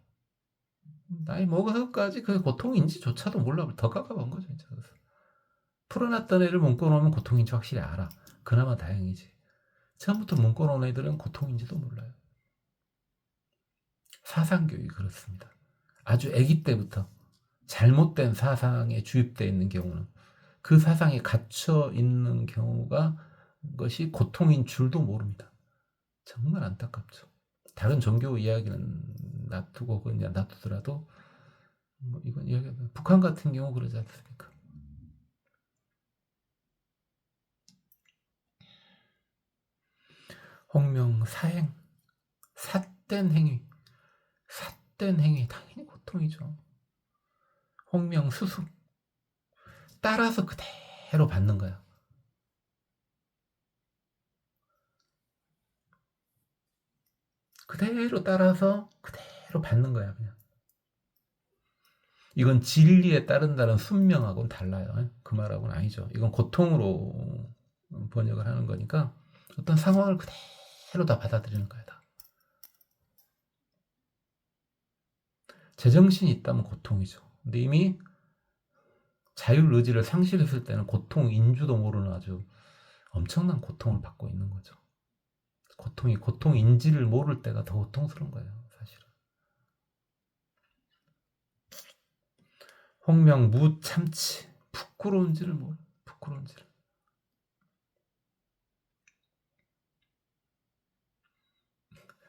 나이 먹어서까지 그 고통인지조차도 몰라. 더 깎아본 거죠, 진짜. 그래서 풀어놨던 애를 문겨 놓으면 고통인지 확실히 알아. 그나마 다행이지. 처음부터 문겨 놓은 애들은 고통인지도 몰라요. 사상교육이 그렇습니다. 아주 아기 때부터 잘못된 사상에 주입되어 있는 경우는, 그 사상에 갇혀 있는 경우가 것이 고통인 줄도 모릅니다. 정말 안타깝죠. 다른 종교 이야기는 놔두고 그냥 놔두더라도 이건 이야기, 북한 같은 경우 그러지 않습니까? 홍명 사행, 삿된 행위, 삿된 행위 당연히 고통이죠. 홍명 수수, 따라서 그대로 받는 거야. 그대로 따라서 그대로 받는 거야, 그냥. 이건 진리에 따른다는 순명하고는 달라요. 그 말하고는 아니죠. 이건 고통으로 번역을 하는 거니까 어떤 상황을 그대로 다 받아들이는 거야, 다. 제정신이 있다면 고통이죠. 근데 이미 자율 의지를 상실했을 때는 고통인지도 모르는 아주 엄청난 고통을 받고 있는 거죠. 고통이 고통인지를 모를 때가 더 고통스러운 거예요, 사실은. 홍명 무참치, 부끄러운지를 모르, 부끄러운지를.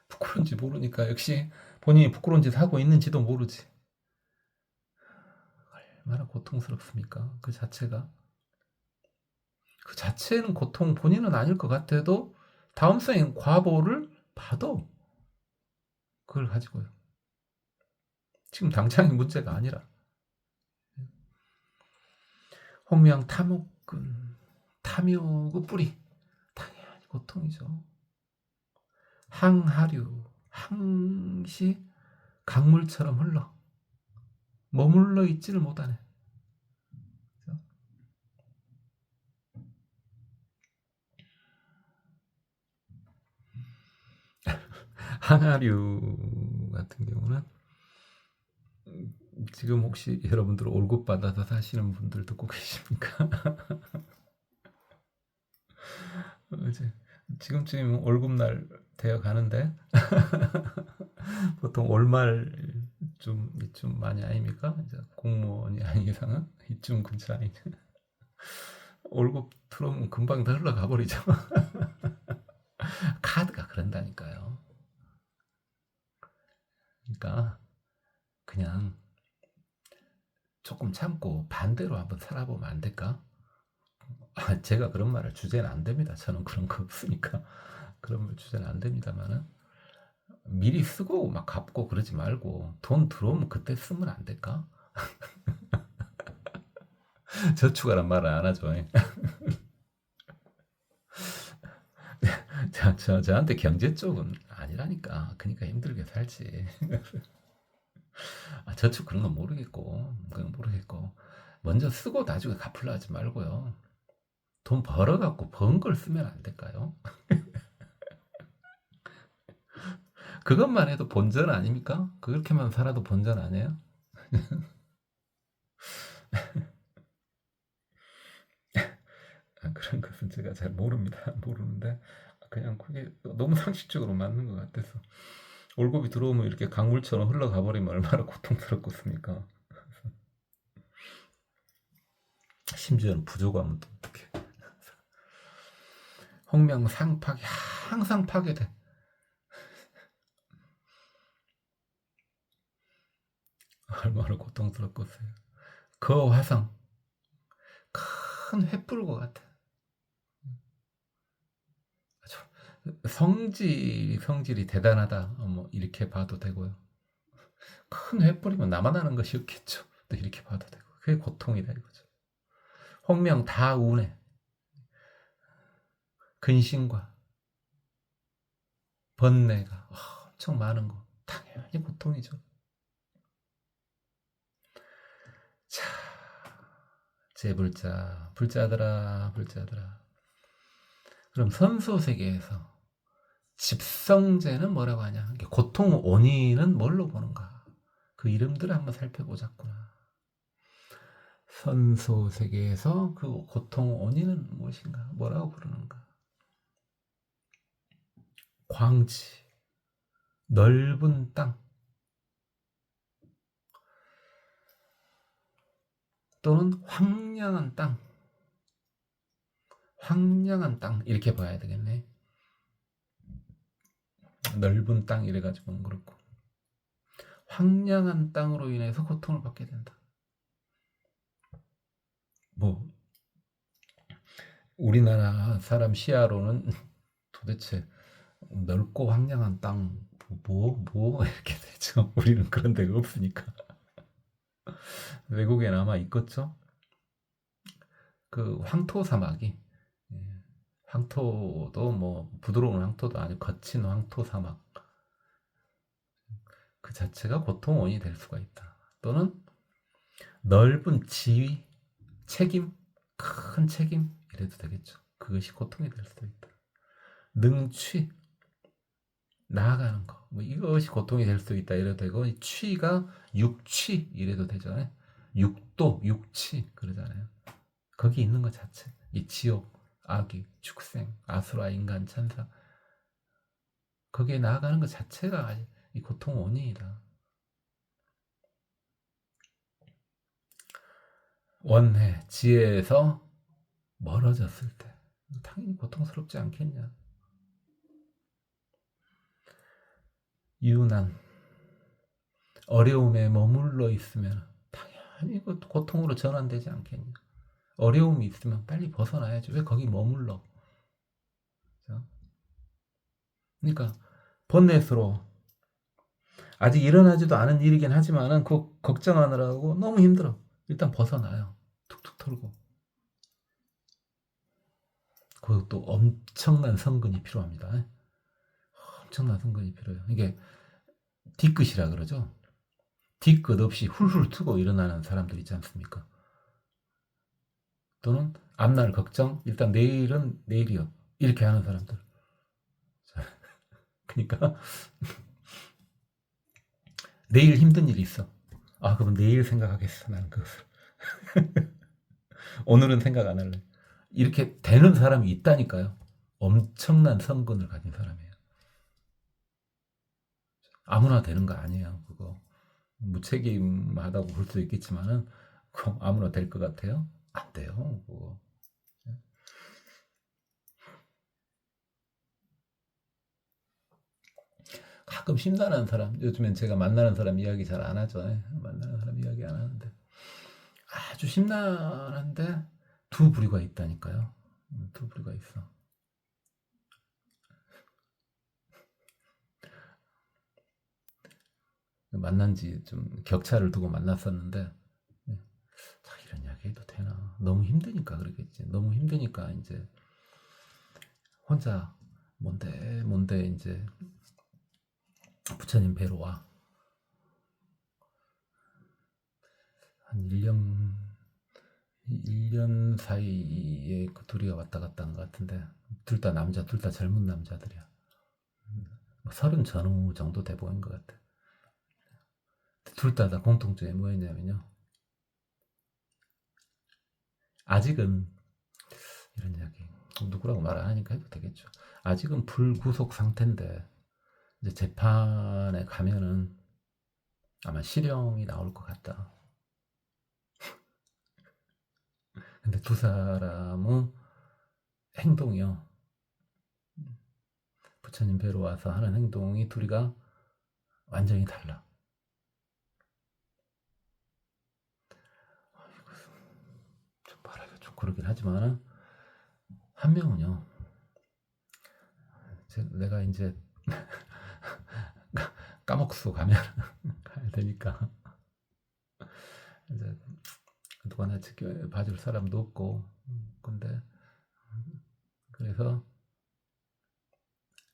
부끄러운지 모르니까 역시 본인이 부끄러운 짓 하고 있는지도 모르지. 얼마나 고통스럽습니까? 그 자체가. 그 자체는 고통, 본인은 아닐 것 같아도 다음 생에 과보를 봐도 그걸 가지고요. 지금 당장의 문제가 아니라. 홍명 탐욕은, 탐욕의 뿌리, 당연히 고통이죠. 항하류, 항시 강물처럼 흘러 머물러 있지를 못하네. 항하류 같은 경우는 지금 혹시 여러분들 월급 받아서 사시는 분들 듣고 계십니까? 이제 지금쯤 월급날 되어 가는데 보통 월말 이쯤 많이 아닙니까? 이제 공무원이 아닌 이상은 이쯤 근처 아니 월급 들어오면 금방 다 흘러가 버리죠. 카드가 그런다니까요. 그러니까 그냥 조금 참고 반대로 한번 살아보면 안 될까? 제가 그런 말을 주제는 안 됩니다. 저는 그런 거 없으니까 그런 말 주제는 안 됩니다만은, 미리 쓰고 막 갚고 그러지 말고 돈 들어오면 그때 쓰면 안 될까? 저축하란 말은 안 하죠. 저한테 경제 쪽은 아니라니까. 그러니까 힘들게 살지. 저축 그런 건 모르겠고, 그건 모르겠고, 먼저 쓰고 나중에 갚으려 하지 말고요. 돈 벌어갖고 번 걸 쓰면 안 될까요? 그것만 해도 본전 아닙니까? 그렇게만 살아도 본전 아니에요? 그런 것은 제가 잘 모릅니다. 모르는데 그냥 그게 너무 상식적으로 맞는 것 같아서, 월급이 들어오면 이렇게 강물처럼 흘러가 버리면 얼마나 고통스럽겠습니까? 심지어는 부족하면 또 어떻게? 홍명상 파괴, 항상 파괴돼. 얼마나 고통스럽겠어요. 그 화성 큰 횃불과 같아. 성질이 대단하다. 뭐 이렇게 봐도 되고요. 큰 횃불이면 나만 하는 것이었겠죠. 또 이렇게 봐도 되고. 그게 고통이다 이거죠. 홍명 다 운해. 근심과 번뇌가 엄청 많은 거 당연히 고통이죠. 자, 재불자, 불자들아, 불자들아. 그럼 선소세계에서 집성제는 뭐라고 하냐? 고통 원인은 뭘로 보는가? 그 이름들을 한번 살펴보자꾸나. 선소세계에서 그 고통 원인은 무엇인가? 뭐라고 부르는가? 광지, 넓은 땅, 또는 황량한 땅, 황량한 땅 이렇게 봐야 되겠네. 넓은 땅 이래가지고는 그렇고, 황량한 땅으로 인해서 고통을 받게 된다. 뭐 우리나라 사람 시야로는 도대체 넓고 황량한 땅 뭐 이렇게 되죠. 우리는 그런 데가 없으니까. 외국에는 아마 있겠죠. 그 황토 사막이, 황토도 뭐 부드러운 황토도 아니고 거친 황토 사막, 그 자체가 고통 원인이 될 수가 있다. 또는 넓은 지위, 책임, 큰 책임 이래도 되겠죠. 그것이 고통이 될 수도 있다. 능취, 나아가는 거, 뭐 이것이 고통이 될 수도 있다 이래도 되고, 취가 육취 이래도 되잖아요. 육도, 육취 그러잖아요. 거기 있는 것 자체, 이 지옥, 악이, 축생, 아수라, 인간, 천사, 거기에 나아가는 것 자체가 이 고통 원인이다. 원해, 지혜에서 멀어졌을 때 당연히 고통스럽지 않겠냐. 유난, 어려움에 머물러 있으면 당연히 고통으로 전환되지 않겠냐. 어려움이 있으면 빨리 벗어나야죠. 왜 거기 머물러? 그러니까 번뇌스러워. 아직 일어나지도 않은 일이긴 하지만은 그 걱정하느라고 너무 힘들어. 일단 벗어나요. 툭툭 털고. 그것도 엄청난 성근이 필요합니다. 엄청난 성근이 필요해요. 이게 뒤끝이라 그러죠. 뒤끝 없이 훌훌 트고 일어나는 사람들 있지 않습니까? 또는 앞날 걱정, 일단 내일은 내일이요. 이렇게 하는 사람들. 그러니까 내일 힘든 일이 있어. 아, 그럼 내일 생각하겠어. 나는 그것을. 오늘은 생각 안 할래. 이렇게 되는 사람이 있다니까요. 엄청난 성근을 가진 사람이에요. 아무나 되는 거 아니에요. 그거 무책임하다고 볼 수도 있겠지만은 아무나 될 것 같아요? 안 돼요. 그거. 가끔 심란한 사람, 요즘엔 제가 만나는 사람 이야기 잘 안 하죠. 만나는 사람 이야기 안 하는데 아주 심란한데 두 부류가 있다니까요. 두 부류가 있어. 만난 지 좀 격차를 두고 만났었는데, 이런 이야기 해도 되나? 너무 힘드니까 그러겠지. 너무 힘드니까 이제 혼자 뭔데 이제 부처님 뵈러 와. 한 1년 사이에 그 둘이 왔다 갔다 한 것 같은데, 둘 다 남자, 둘 다 젊은 남자들이야. 30 전후 정도 돼 보인 것 같아. 둘 다 공통점이 뭐였냐면요. 아직은, 이런 이야기 누구라고 말 안 하니까 해도 되겠죠. 아직은 불구속 상태인데 이제 재판에 가면은 아마 실형이 나올 것 같다. 근데 두 사람의 행동이요, 부처님 뵈러 와서 하는 행동이 둘이가 완전히 달라. 좀 말하기가 좀 그러긴 하지만, 한 명은요, 내가 이제 까먹수 가면 가야 되니까 이제 누가 나 봐줄 사람도 없고, 근데 그래서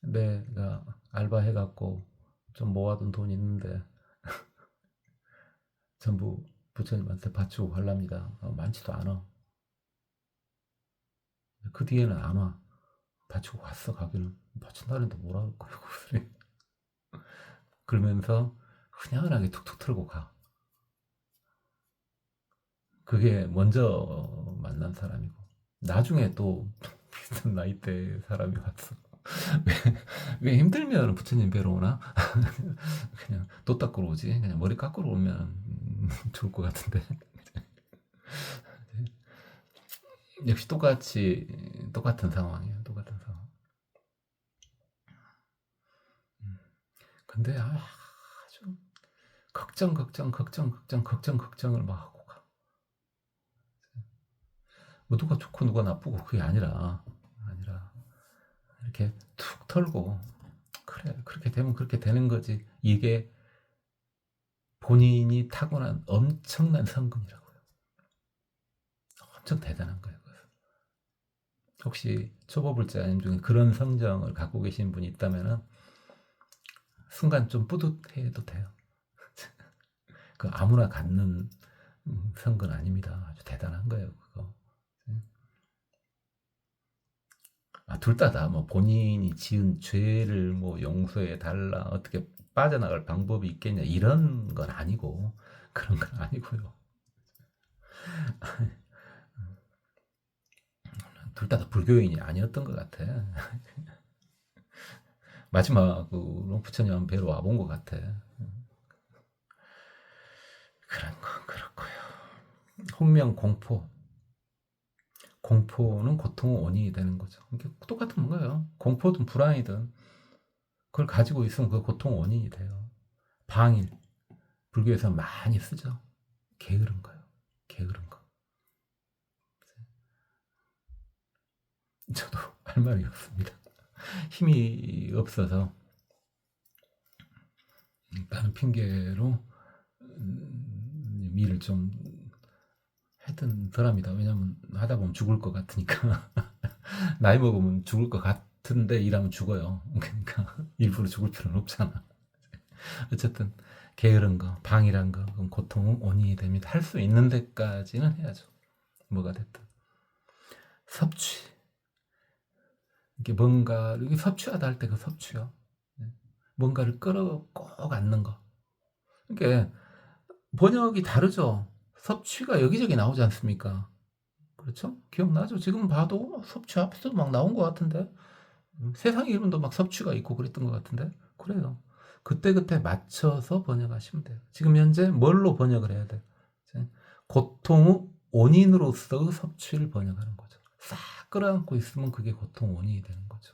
내가 알바해 갖고 좀 모아둔 돈이 있는데 전부 부처님한테 바치고 가랍니다. 많지도 않아. 그 뒤에는 안 와. 바치고 갔어. 가기는 바친다는데 뭐라 할 거야. 그러면서 흔연하게 툭툭 틀고 가. 그게 먼저 만난 사람이고, 나중에 또 비슷한 나이대 사람이 왔어. 왜 힘들면 부처님 뵈러 오나? 그냥 도 닦으러 오지. 그냥 머리 깎으러 오면 좋을 것 같은데. 역시 똑같은 상황이에요. 똑같은 상황. 근데 아주 걱정을 막 하고 가. 뭐 누가 좋고 누가 나쁘고 그게 아니라 이렇게 툭 털고, 그래 그렇게 되면 그렇게 되는 거지. 이게 본인이 타고난 엄청난 성근이라고요. 엄청 대단한 거예요. 혹시 초보불자님 중에 그런 성정을 갖고 계신 분이 있다면은 순간 좀 뿌듯해도 돼요. 그 아무나 갖는 성근 아닙니다. 아주 대단한 거예요, 그거. 둘 다 뭐 본인이 지은 죄를 뭐 용서해 달라, 어떻게 빠져나갈 방법이 있겠냐, 이런 건 아니고, 그런 건 아니고요. 둘 다 불교인이 아니었던 것 같아. 마지막으로 부처님 뵈러 와본 것 같아. 그런 건 그렇고요. 홍명 공포. 공포는 고통의 원인이 되는 거죠. 이게 똑같은 거예요. 공포든 불안이든 그걸 가지고 있으면 그 고통의 원인이 돼요. 방일. 불교에서 많이 쓰죠. 게으른 거예요. 게으른 거. 저도 할 말이 없습니다. 힘이 없어서 다른 핑계로 일을 좀 하여튼 덜합니다. 왜냐면 하다 보면 죽을 것 같으니까. 나이 먹으면 죽을 것 같은데 일하면 죽어요. 그러니까 일부러 죽을 필요는 없잖아. 어쨌든 게으른 거, 방이란 거, 그럼 고통은 원인이 됩니다. 할 수 있는 데까지는 해야죠. 뭐가 됐든. 섭취. 이게 뭔가 이게 섭취하다 할 때 그 섭취요. 뭔가를 끌어꼭 안는 거. 이게 번역이 다르죠. 섭취가 여기저기 나오지 않습니까? 그렇죠? 기억나죠? 지금 봐도 섭취 앞에서 막 나온 것 같은데, 세상 이름도 막 섭취가 있고 그랬던 것 같은데, 그래요. 그때그때 맞춰서 번역하시면 돼요. 지금 현재 뭘로 번역을 해야 돼요? 고통의 원인으로서의 섭취를 번역하는 거죠. 싹 끌어안고 있으면 그게 고통 원인이 되는 거죠.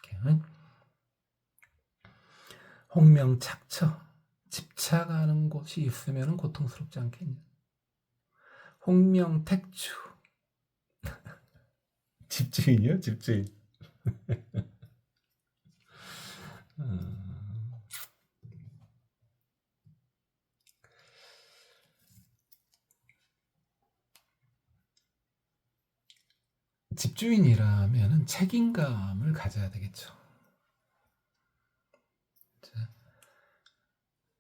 이렇게. 홍명착처. 집착하는 곳이 있으면 고통스럽지 않겠냐. 홍명택주. 집주인이요? 집주인. 집주인이라면 책임감을 가져야 되겠죠.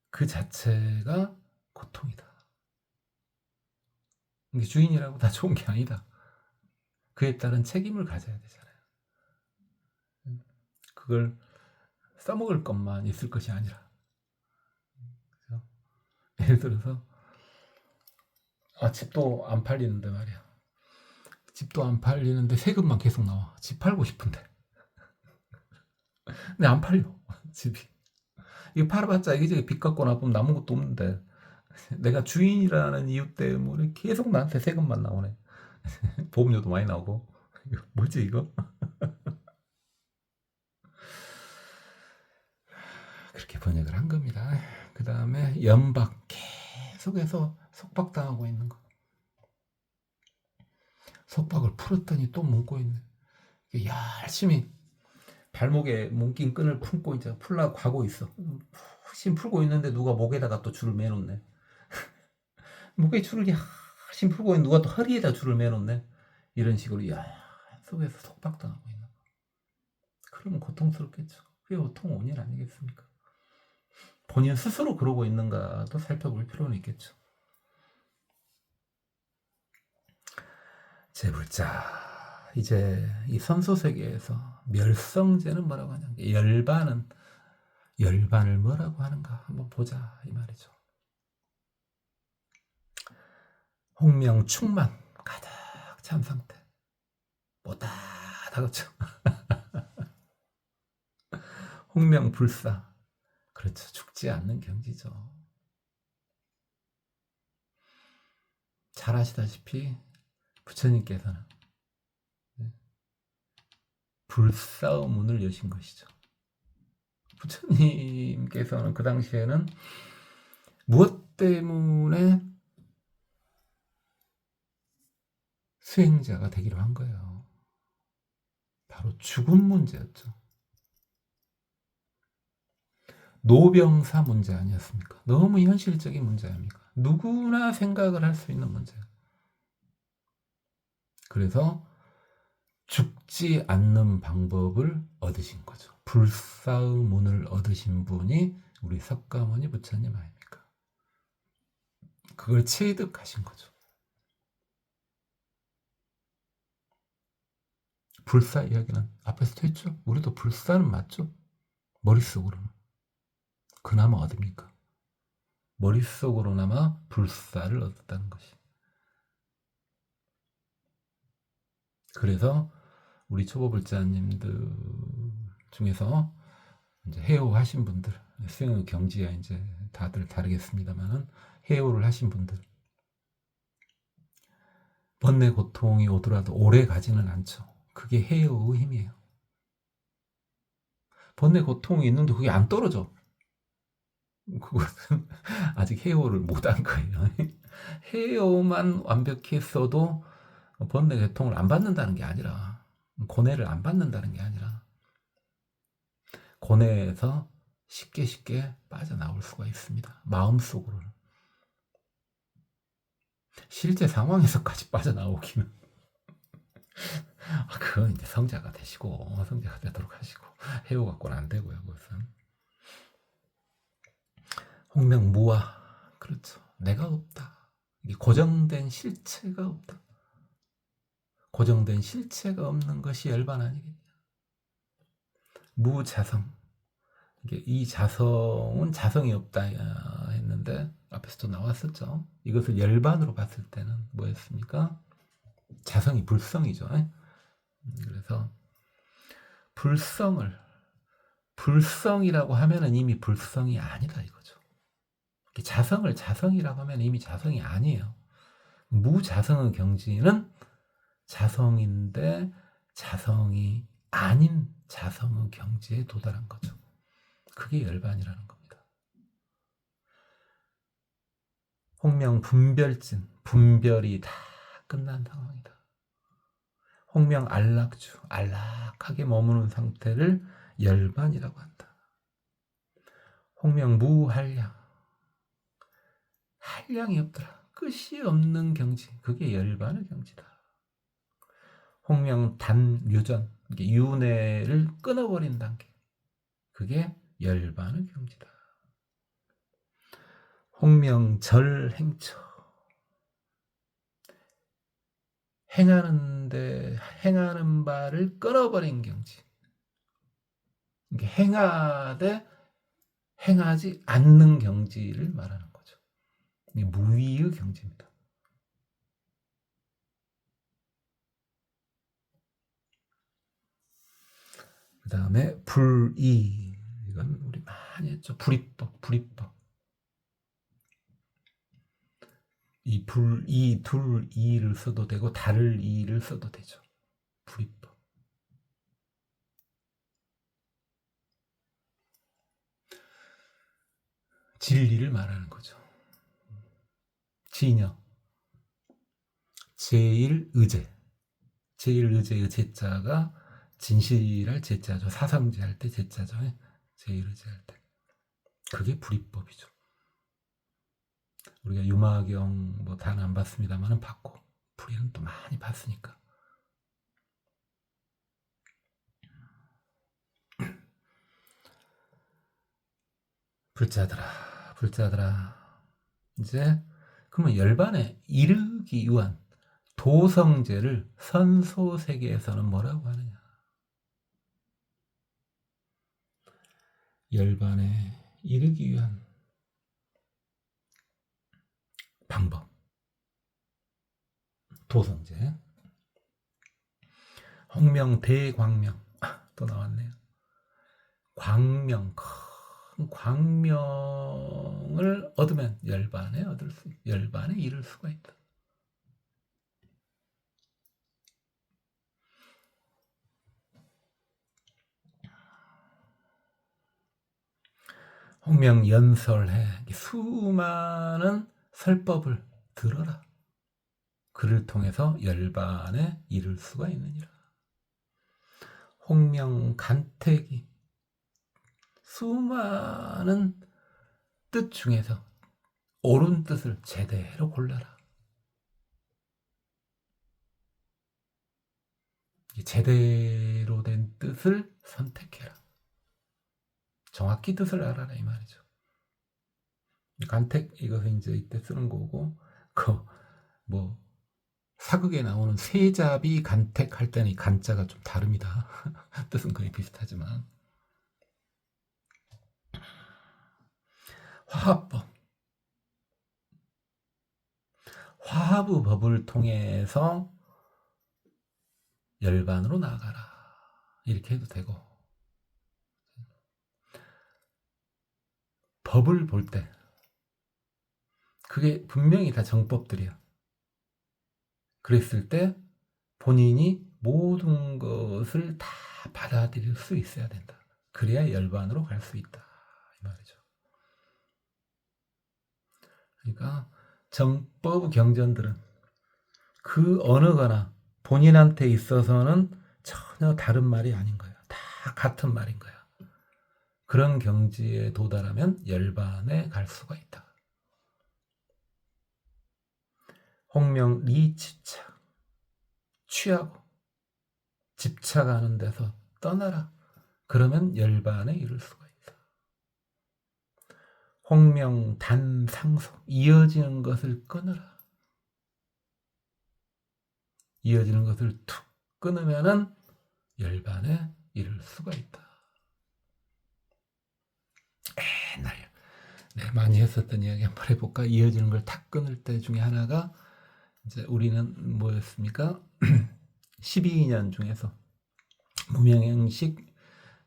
그 자체가 고통이다. 이게 주인이라고 다 좋은 게 아니다. 그에 따른 책임을 가져야 되잖아요. 그걸 써먹을 것만 있을 것이 아니라. 예를 들어서 집도 안 팔리는데 말이야. 집도 안 팔리는데 세금만 계속 나와. 집 팔고 싶은데. 근데 안 팔려. 집이. 이거 팔아봤자 이게 빚 갖고 나보면 남은 것도 없는데 내가 주인이라는 이유 때문에 계속 나한테 세금만 나오네. 보험료도 많이 나오고. 뭐지 이거? 그렇게 번역을 한 겁니다. 그 다음에 연박. 계속해서 속박당하고 있는 거. 속박을 풀었더니 또 묶고 있네. 열심히 발목에 묶인 끈을 품고 이제 풀라고 가고 있어. 심 풀고 있는데 누가 목에다가 또 줄을 매놓네. 목에 줄을 열심히 풀고 있는데 누가 또 허리에다 줄을 매놓네. 이런 식으로 속에서 속박당하고 있는 거. 그러면 고통스럽겠죠. 그게 보통 원인 아니겠습니까? 본인 스스로 그러고 있는가도 살펴볼 필요는 있겠죠. 재불자. 이제 이 선소 세계에서 멸성제는 뭐라고 하냐? 열반을 뭐라고 하는가 한번 보자 이 말이죠. 홍명 충만 가득 찬 상태. 못다하겠죠. 홍명 불사. 그렇죠. 죽지 않는 경지죠. 잘 아시다시피 부처님께서는 불사의 문을 여신 것이죠. 부처님께서는 그 당시에는 무엇 때문에 수행자가 되기로 한 거예요. 바로 죽음 문제였죠. 노병사 문제 아니었습니까? 너무 현실적인 문제 아닙니까? 누구나 생각을 할 수 있는 문제예요. 그래서 죽지 않는 방법을 얻으신 거죠. 불사의 문을 얻으신 분이 우리 석가모니 부처님 아닙니까? 그걸 체득하신 거죠. 불사 이야기는 앞에서도 했죠. 우리도 불사는 맞죠. 머릿속으로는. 그나마 어딥니까? 머릿속으로나마 불사를 얻었다는 것이. 그래서 우리 초보불자님들 중에서 이제 해오하신 분들, 수행의 경지야 이제 다들 다르겠습니다만은 해오를 하신 분들, 번뇌 고통이 오더라도 오래 가지는 않죠. 그게 해오의 힘이에요. 번뇌 고통이 있는데 그게 안 떨어져. 그것은 아직 해오를 못한 거예요. 해오만 완벽했어도 번뇌 고통을 안 받는다는 게 아니라, 고뇌를 안 받는다는 게 아니라, 고뇌에서 쉽게 빠져나올 수가 있습니다. 마음속으로는. 실제 상황에서까지 빠져나오기는 그건 이제 성자가 되시고 성자가 되도록 하시고 해오 갖고는 안 되고요. 그것은 홍명무아. 그렇죠. 내가 없다. 이게 고정된 실체가 없다. 고정된 실체가 없는 것이 열반 아니겠냐. 무자성. 이 자성은 자성이 없다 했는데 앞에서도 나왔었죠. 이것을 열반으로 봤을 때는 뭐였습니까? 자성이 불성이죠. 그래서 불성이라고 하면은 이미 불성이 아니다 이거죠. 자성을 자성이라고 하면 이미 자성이 아니에요. 무자성의 경지는 자성인데 자성이 아닌 자성의 경지에 도달한 거죠. 그게 열반이라는 겁니다. 홍명 분별진, 분별이 다 끝난 상황이다. 홍명 안락주, 안락하게 머무는 상태를 열반이라고 한다. 홍명 무한량, 한량이 없더라. 끝이 없는 경지, 그게 열반의 경지다. 홍명 단유전, 윤회를 끊어버린 단계, 그게 열반의 경지다. 홍명 절행처, 행하는 바를 끊어버린 경지. 행하되 행하지 않는 경지를 말하는 거죠. 이게 무위의 경지입니다. 그 다음에 불이. 이건 우리 많이 했죠. 불이법. 이 불이, 둘, 이를 써도 되고 다를 이를 써도 되죠. 불이법. 진리를 말하는 거죠. 진여. 제일의제. 제일의제의 제자가 진실할 제자죠. 사성제 할 때 제자죠. 제일의제 할 때. 그게 불이법이죠. 우리가 유마경 뭐 다는 안 봤습니다만은 봤고, 불이는 또 많이 봤으니까. 불자들아, 불자들아. 이제 그러면 열반에 이르기 위한 도성제를 선소세계에서는 뭐라고 하느냐? 열반에 이르기 위한 방법. 도성제. 홍명 대광명. 또 나왔네요. 광명. 큰 광명을 얻으면 열반에 이를 수가 있다. 홍명연설해. 수많은 설법을 들어라. 그를 통해서 열반에 이를 수가 있느니라. 홍명간택이. 수많은 뜻 중에서 옳은 뜻을 제대로 골라라. 제대로 된 뜻을 선택해라. 정확히 뜻을 알아라 이 말이죠. 간택 이것은 이제 이때 쓰는 거고 뭐 사극에 나오는 세자비 간택 할 때는 이 간자가 좀 다릅니다. 뜻은 거의 비슷하지만 화합법 화합의 법을 통해서 열반으로 나아가라 이렇게 해도 되고 법을 볼 때 그게 분명히 다 정법들이야. 그랬을 때 본인이 모든 것을 다 받아들일 수 있어야 된다. 그래야 열반으로 갈 수 있다 이 말이죠. 그러니까 정법 경전들은 그 어느 거나 본인한테 있어서는 전혀 다른 말이 아닌 거야. 다 같은 말인 거야. 그런 경지에 도달하면 열반에 갈 수가 있다. 홍명 리집착 취하고 집착하는 데서 떠나라. 그러면 열반에 이를 수가 있다. 홍명 단상소 이어지는 것을 끊어라. 이어지는 것을 툭 끊으면은 열반에 이를 수가 있다. 옛날에 많이 했었던 이야기 한번 해볼까? 이어지는 걸 탁 끊을 때 중에 하나가 이제 우리는 뭐였습니까? 12년 중에서 무명행식,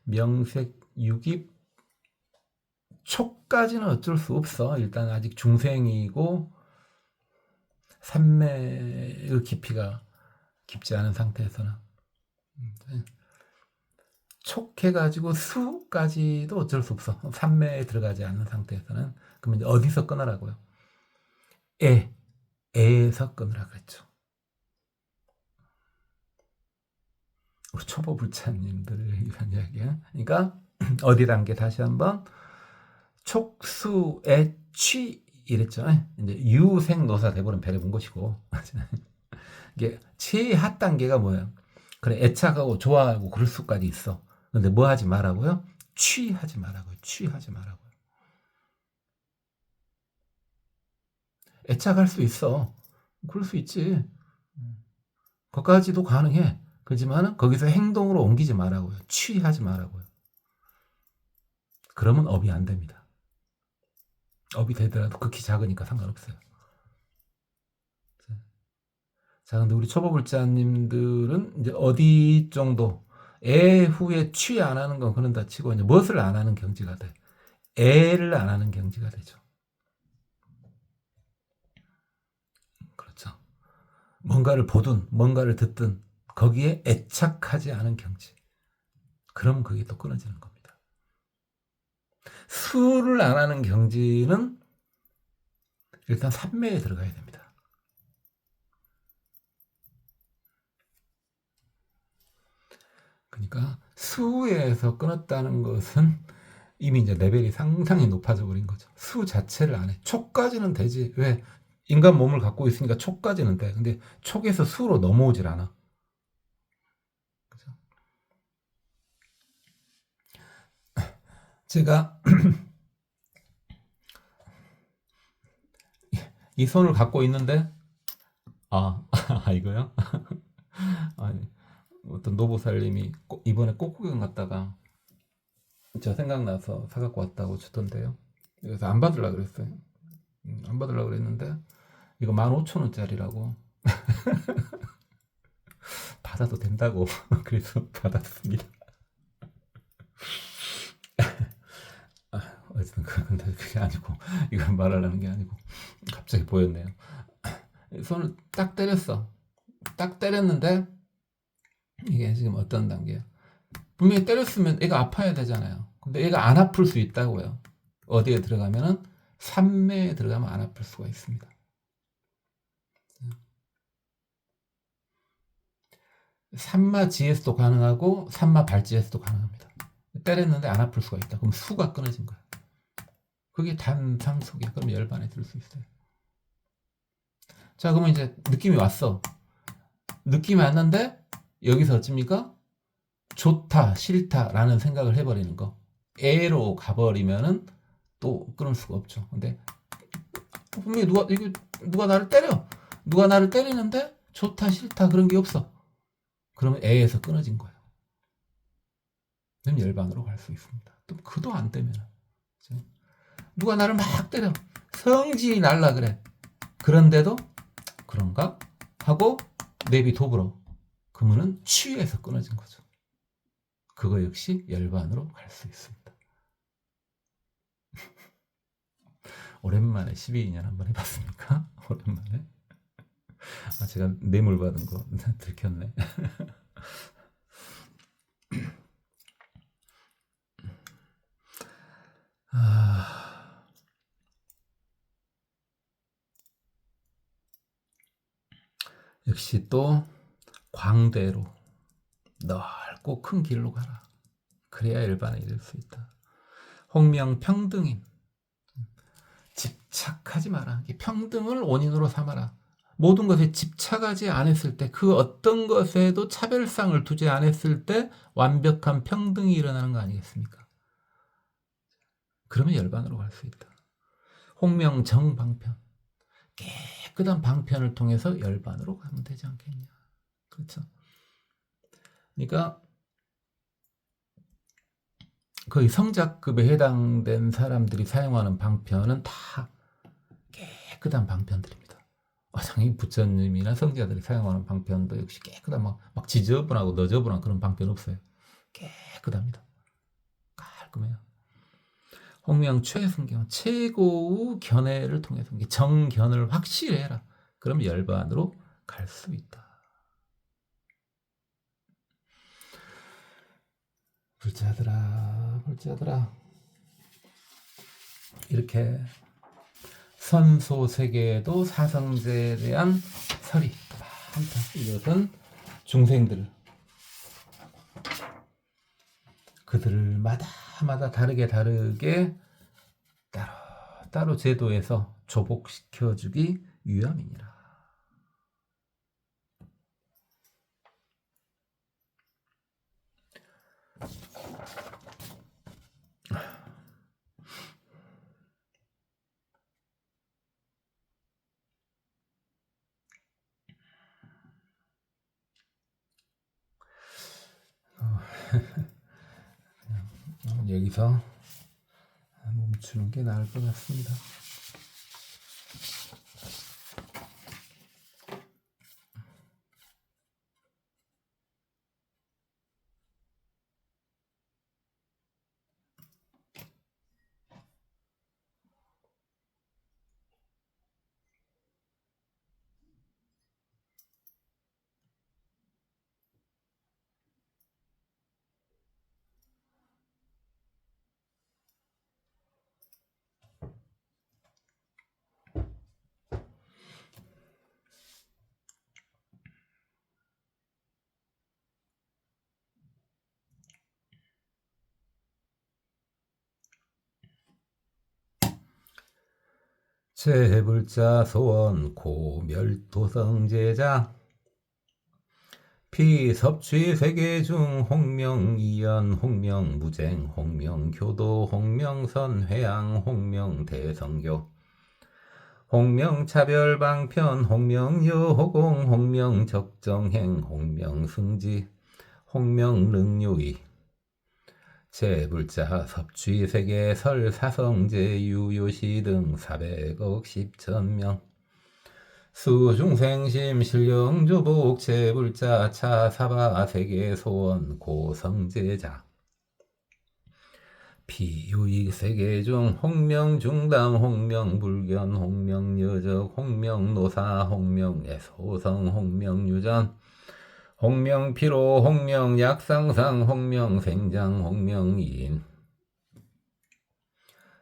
명색, 유깁, 촉까지는 어쩔 수 없어. 일단 아직 중생이고 삼매의 깊이가 깊지 않은 상태에서는 촉해가지고 수까지도 어쩔 수 없어. 삼매에 들어가지 않는 상태에서는. 그러면 이제 어디서 끊으라고요? 애에서 끊으라 그랬죠. 우리 초보 불자님들을 위한 이야기야. 그러니까 어디 단계 다시 한번 촉수애 취 이랬죠. 이제 유생노사 돼버린 배를 본 것이고 이게 최하 단계가 뭐예요? 그래 애착하고 좋아하고 그럴 수까지 있어. 근데 뭐 하지 말라고요? 취하지 말라고요. 취하지 말라고요. 애착할 수 있어. 그럴 수 있지. 거기까지도 가능해. 그렇지만 거기서 행동으로 옮기지 말라고요. 취하지 말라고요. 그러면 업이 안 됩니다. 업이 되더라도 극히 작으니까 상관없어요. 자, 근데 우리 초보불자님들은 이제 어디 정도 애후에 취 안 하는 건 그런다 치고 이제 무엇을 안 하는 경지가 돼? 애를 안 하는 경지가 되죠. 그렇죠. 뭔가를 보든 뭔가를 듣든 거기에 애착하지 않은 경지. 그럼 그게 또 끊어지는 겁니다. 수를 안 하는 경지는 일단 삼매에 들어가야 됩니다. 그러니까 수에서 끊었다는 것은 이미 이제 레벨이 상당히 높아져 버린 거죠. 수 자체를 안 해. 촉까지는 되지. 왜? 인간 몸을 갖고 있으니까 촉까지는 돼. 근데 촉에서 수로 넘어오질 않아. 그죠? 제가 이 손을 갖고 있는데 이거요? 아니, 어떤 노보살님이 이번에 꽃구경 갔다가 저 생각나서 사갖고 왔다고 주던데요. 그래서 안 받으려고 그랬어요. 안 받으려고 그랬는데 이거 15,000원짜리라고 받아도 된다고 그래서 받았습니다. 어쨌든 근데 그게 아니고 이걸 말하려는 게 아니고 갑자기 보였네요. 손을 딱 때렸어. 딱 때렸는데 이게 지금 어떤 단계야? 분명히 때렸으면 애가 아파야 되잖아요. 근데 애가 안 아플 수 있다고요. 어디에 들어가면은 삼매에 들어가면 안 아플 수가 있습니다. 삼마지에서도 가능하고 삼마발지에서도 가능합니다. 때렸는데 안 아플 수가 있다. 그럼 수가 끊어진 거야. 그게 단상속이야. 그럼 열반에 들 수 있어요. 자, 그러면 이제 느낌이 왔어. 느낌이 왔는데 여기서 어찌입니까? 좋다, 싫다라는 생각을 해버리는 거. 애로 가버리면은 또 끊을 수가 없죠. 근데 분명히 누가 나를 때려. 누가 나를 때리는데 좋다, 싫다 그런 게 없어. 그러면 애에서 끊어진 거예요. 그럼 열반으로 갈 수 있습니다. 또 그도 안 되면 누가 나를 막 때려. 성질이 날라 그래. 그런데도 그런가? 하고 내비 도불어. 그러면은 취에서 끊어진 거죠. 그거 역시 열반으로 갈 수 있습니다. 오랜만에 12인연 한번 해봤습니까? 오랜만에. 제가 뇌물 받은 거 들켰네. 역시 또 광대로 넓고 큰 길로 가라. 그래야 열반에 이를 수 있다. 홍명평등인. 집착하지 마라. 평등을 원인으로 삼아라. 모든 것에 집착하지 않았을 때, 그 어떤 것에도 차별상을 두지 않았을 때 완벽한 평등이 일어나는 거 아니겠습니까? 그러면 열반으로 갈 수 있다. 홍명정방편. 깨끗한 방편을 통해서 열반으로 가면 되지 않겠냐. 그렇죠? 그러니까 거의 성작급에 해당된 사람들이 사용하는 방편은 다 깨끗한 방편들입니다. 당연히 부처님이나 성자들이 사용하는 방편도 역시 깨끗한 막 지저분하고 너저분한 그런 방편 없어요. 깨끗합니다. 깔끔해요. 홍명 최승경, 최고의 견해를 통해서 정견을 확실히 해라. 그럼 열반으로 갈 수 있다. 불자들아 이렇게 선소세계에도 사성제에 대한 설이 많다. 이것은 중생들 그들마다 다르게 따로 제도에서 조복시켜주기 위함이니라. 여기서 멈추는 게 나을 것 같습니다. 제불자 소원 고멸도성제자 피섭취 세계중 홍명이연 홍명무쟁 홍명교도 홍명선 회양 홍명대성교 홍명차별방편 홍명여호공 홍명적정행 홍명승지 홍명능유의 제불자 섭취세계 설사성제 유요시 등 400억 10천명 수중생심 신령조복 제불자 차사바 세계소원 고성제자 비유익세계중 홍명중담 홍명불견 홍명여적 홍명노사 홍명애소성 홍명유전 홍명피로 홍명약상상 홍명생장 홍명이인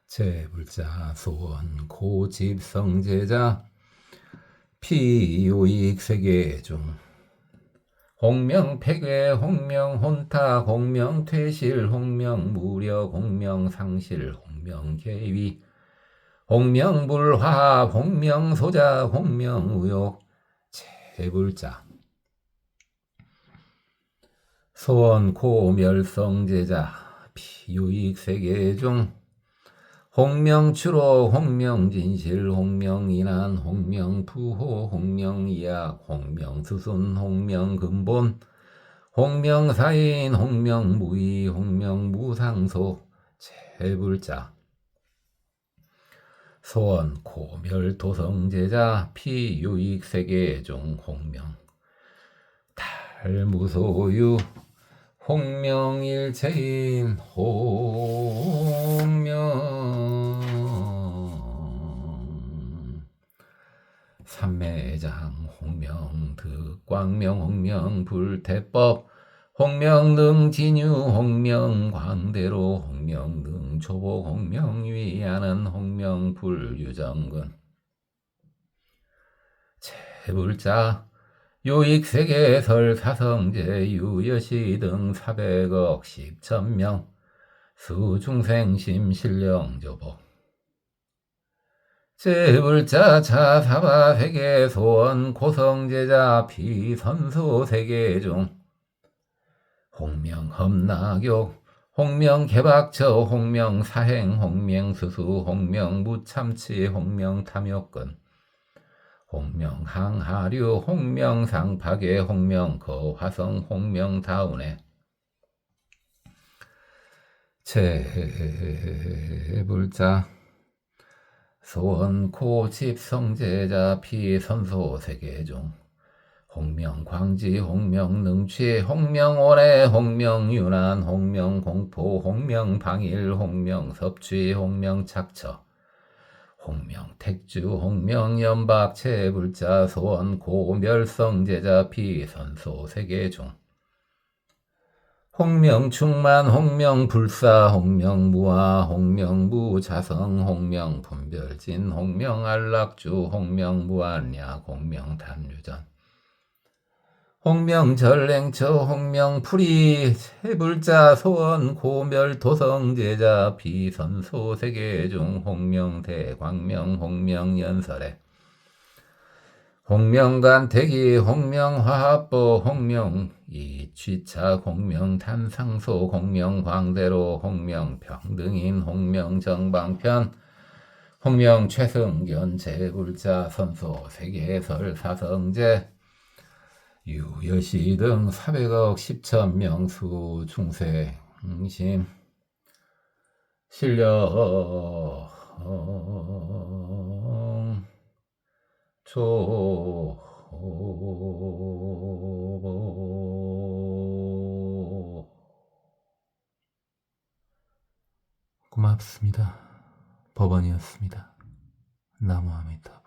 제불자 소원 고집성제자 피요익세계중 홍명폐괴 홍명혼탁 홍명퇴실 홍명무력 홍명상실 홍명계위 홍명불화합 홍명소작 홍명의욕 제불자 소원 고멸성제자 피유익세계중 홍명추록 홍명진실 홍명인안 홍명부호 홍명이약 홍명수순 홍명근본 홍명사인 홍명무의 홍명무상소 제불자 소원 고멸도성제자 피유익세계중 홍명 달무소유 홍명일체인 홍명 삼매장 홍명득 광명 홍명불태법 홍명능진유 홍명광대로 홍명능초복 홍명위하는 홍명불유정근 제불자 요익세계 설사성제 유여시 등 400억 10천명 수중생심 신령조복 제불자 차사바 세계 소원 고성제자 피선소 세계중 홍명험락욕 홍명개박처 홍명사행 홍명수수 홍명무참치 홍명탐욕근 홍명항하류 홍명상파괴 홍명거화성 홍명다운해 제불자 소원 고집성제자 피선소 세계중 홍명광지 홍명능취 홍명오래 홍명유난 홍명공포 홍명방일 홍명섭취 홍명착처 홍명택주 홍명연박 제불자 소원 고멸성제자 피선소 세계중 홍명충만 홍명불사 홍명무화 홍명무자성 홍명분별진 홍명안락주 홍명무안약 홍명탐유전 홍명전랭처 홍명풀이 세불자 소원 고멸도성제자 비선소 세계중 홍명대광명 홍명연설에 홍명간택이 홍명화합보 홍명이취차 홍명탄상소 홍명광대로 홍명평등인 홍명정방편 홍명최승견 제불자 선소 세계설 사성제 유여시 등 400억 10천명 수중생심 신령 조보 고맙습니다. 법원이었습니다. 나무아미타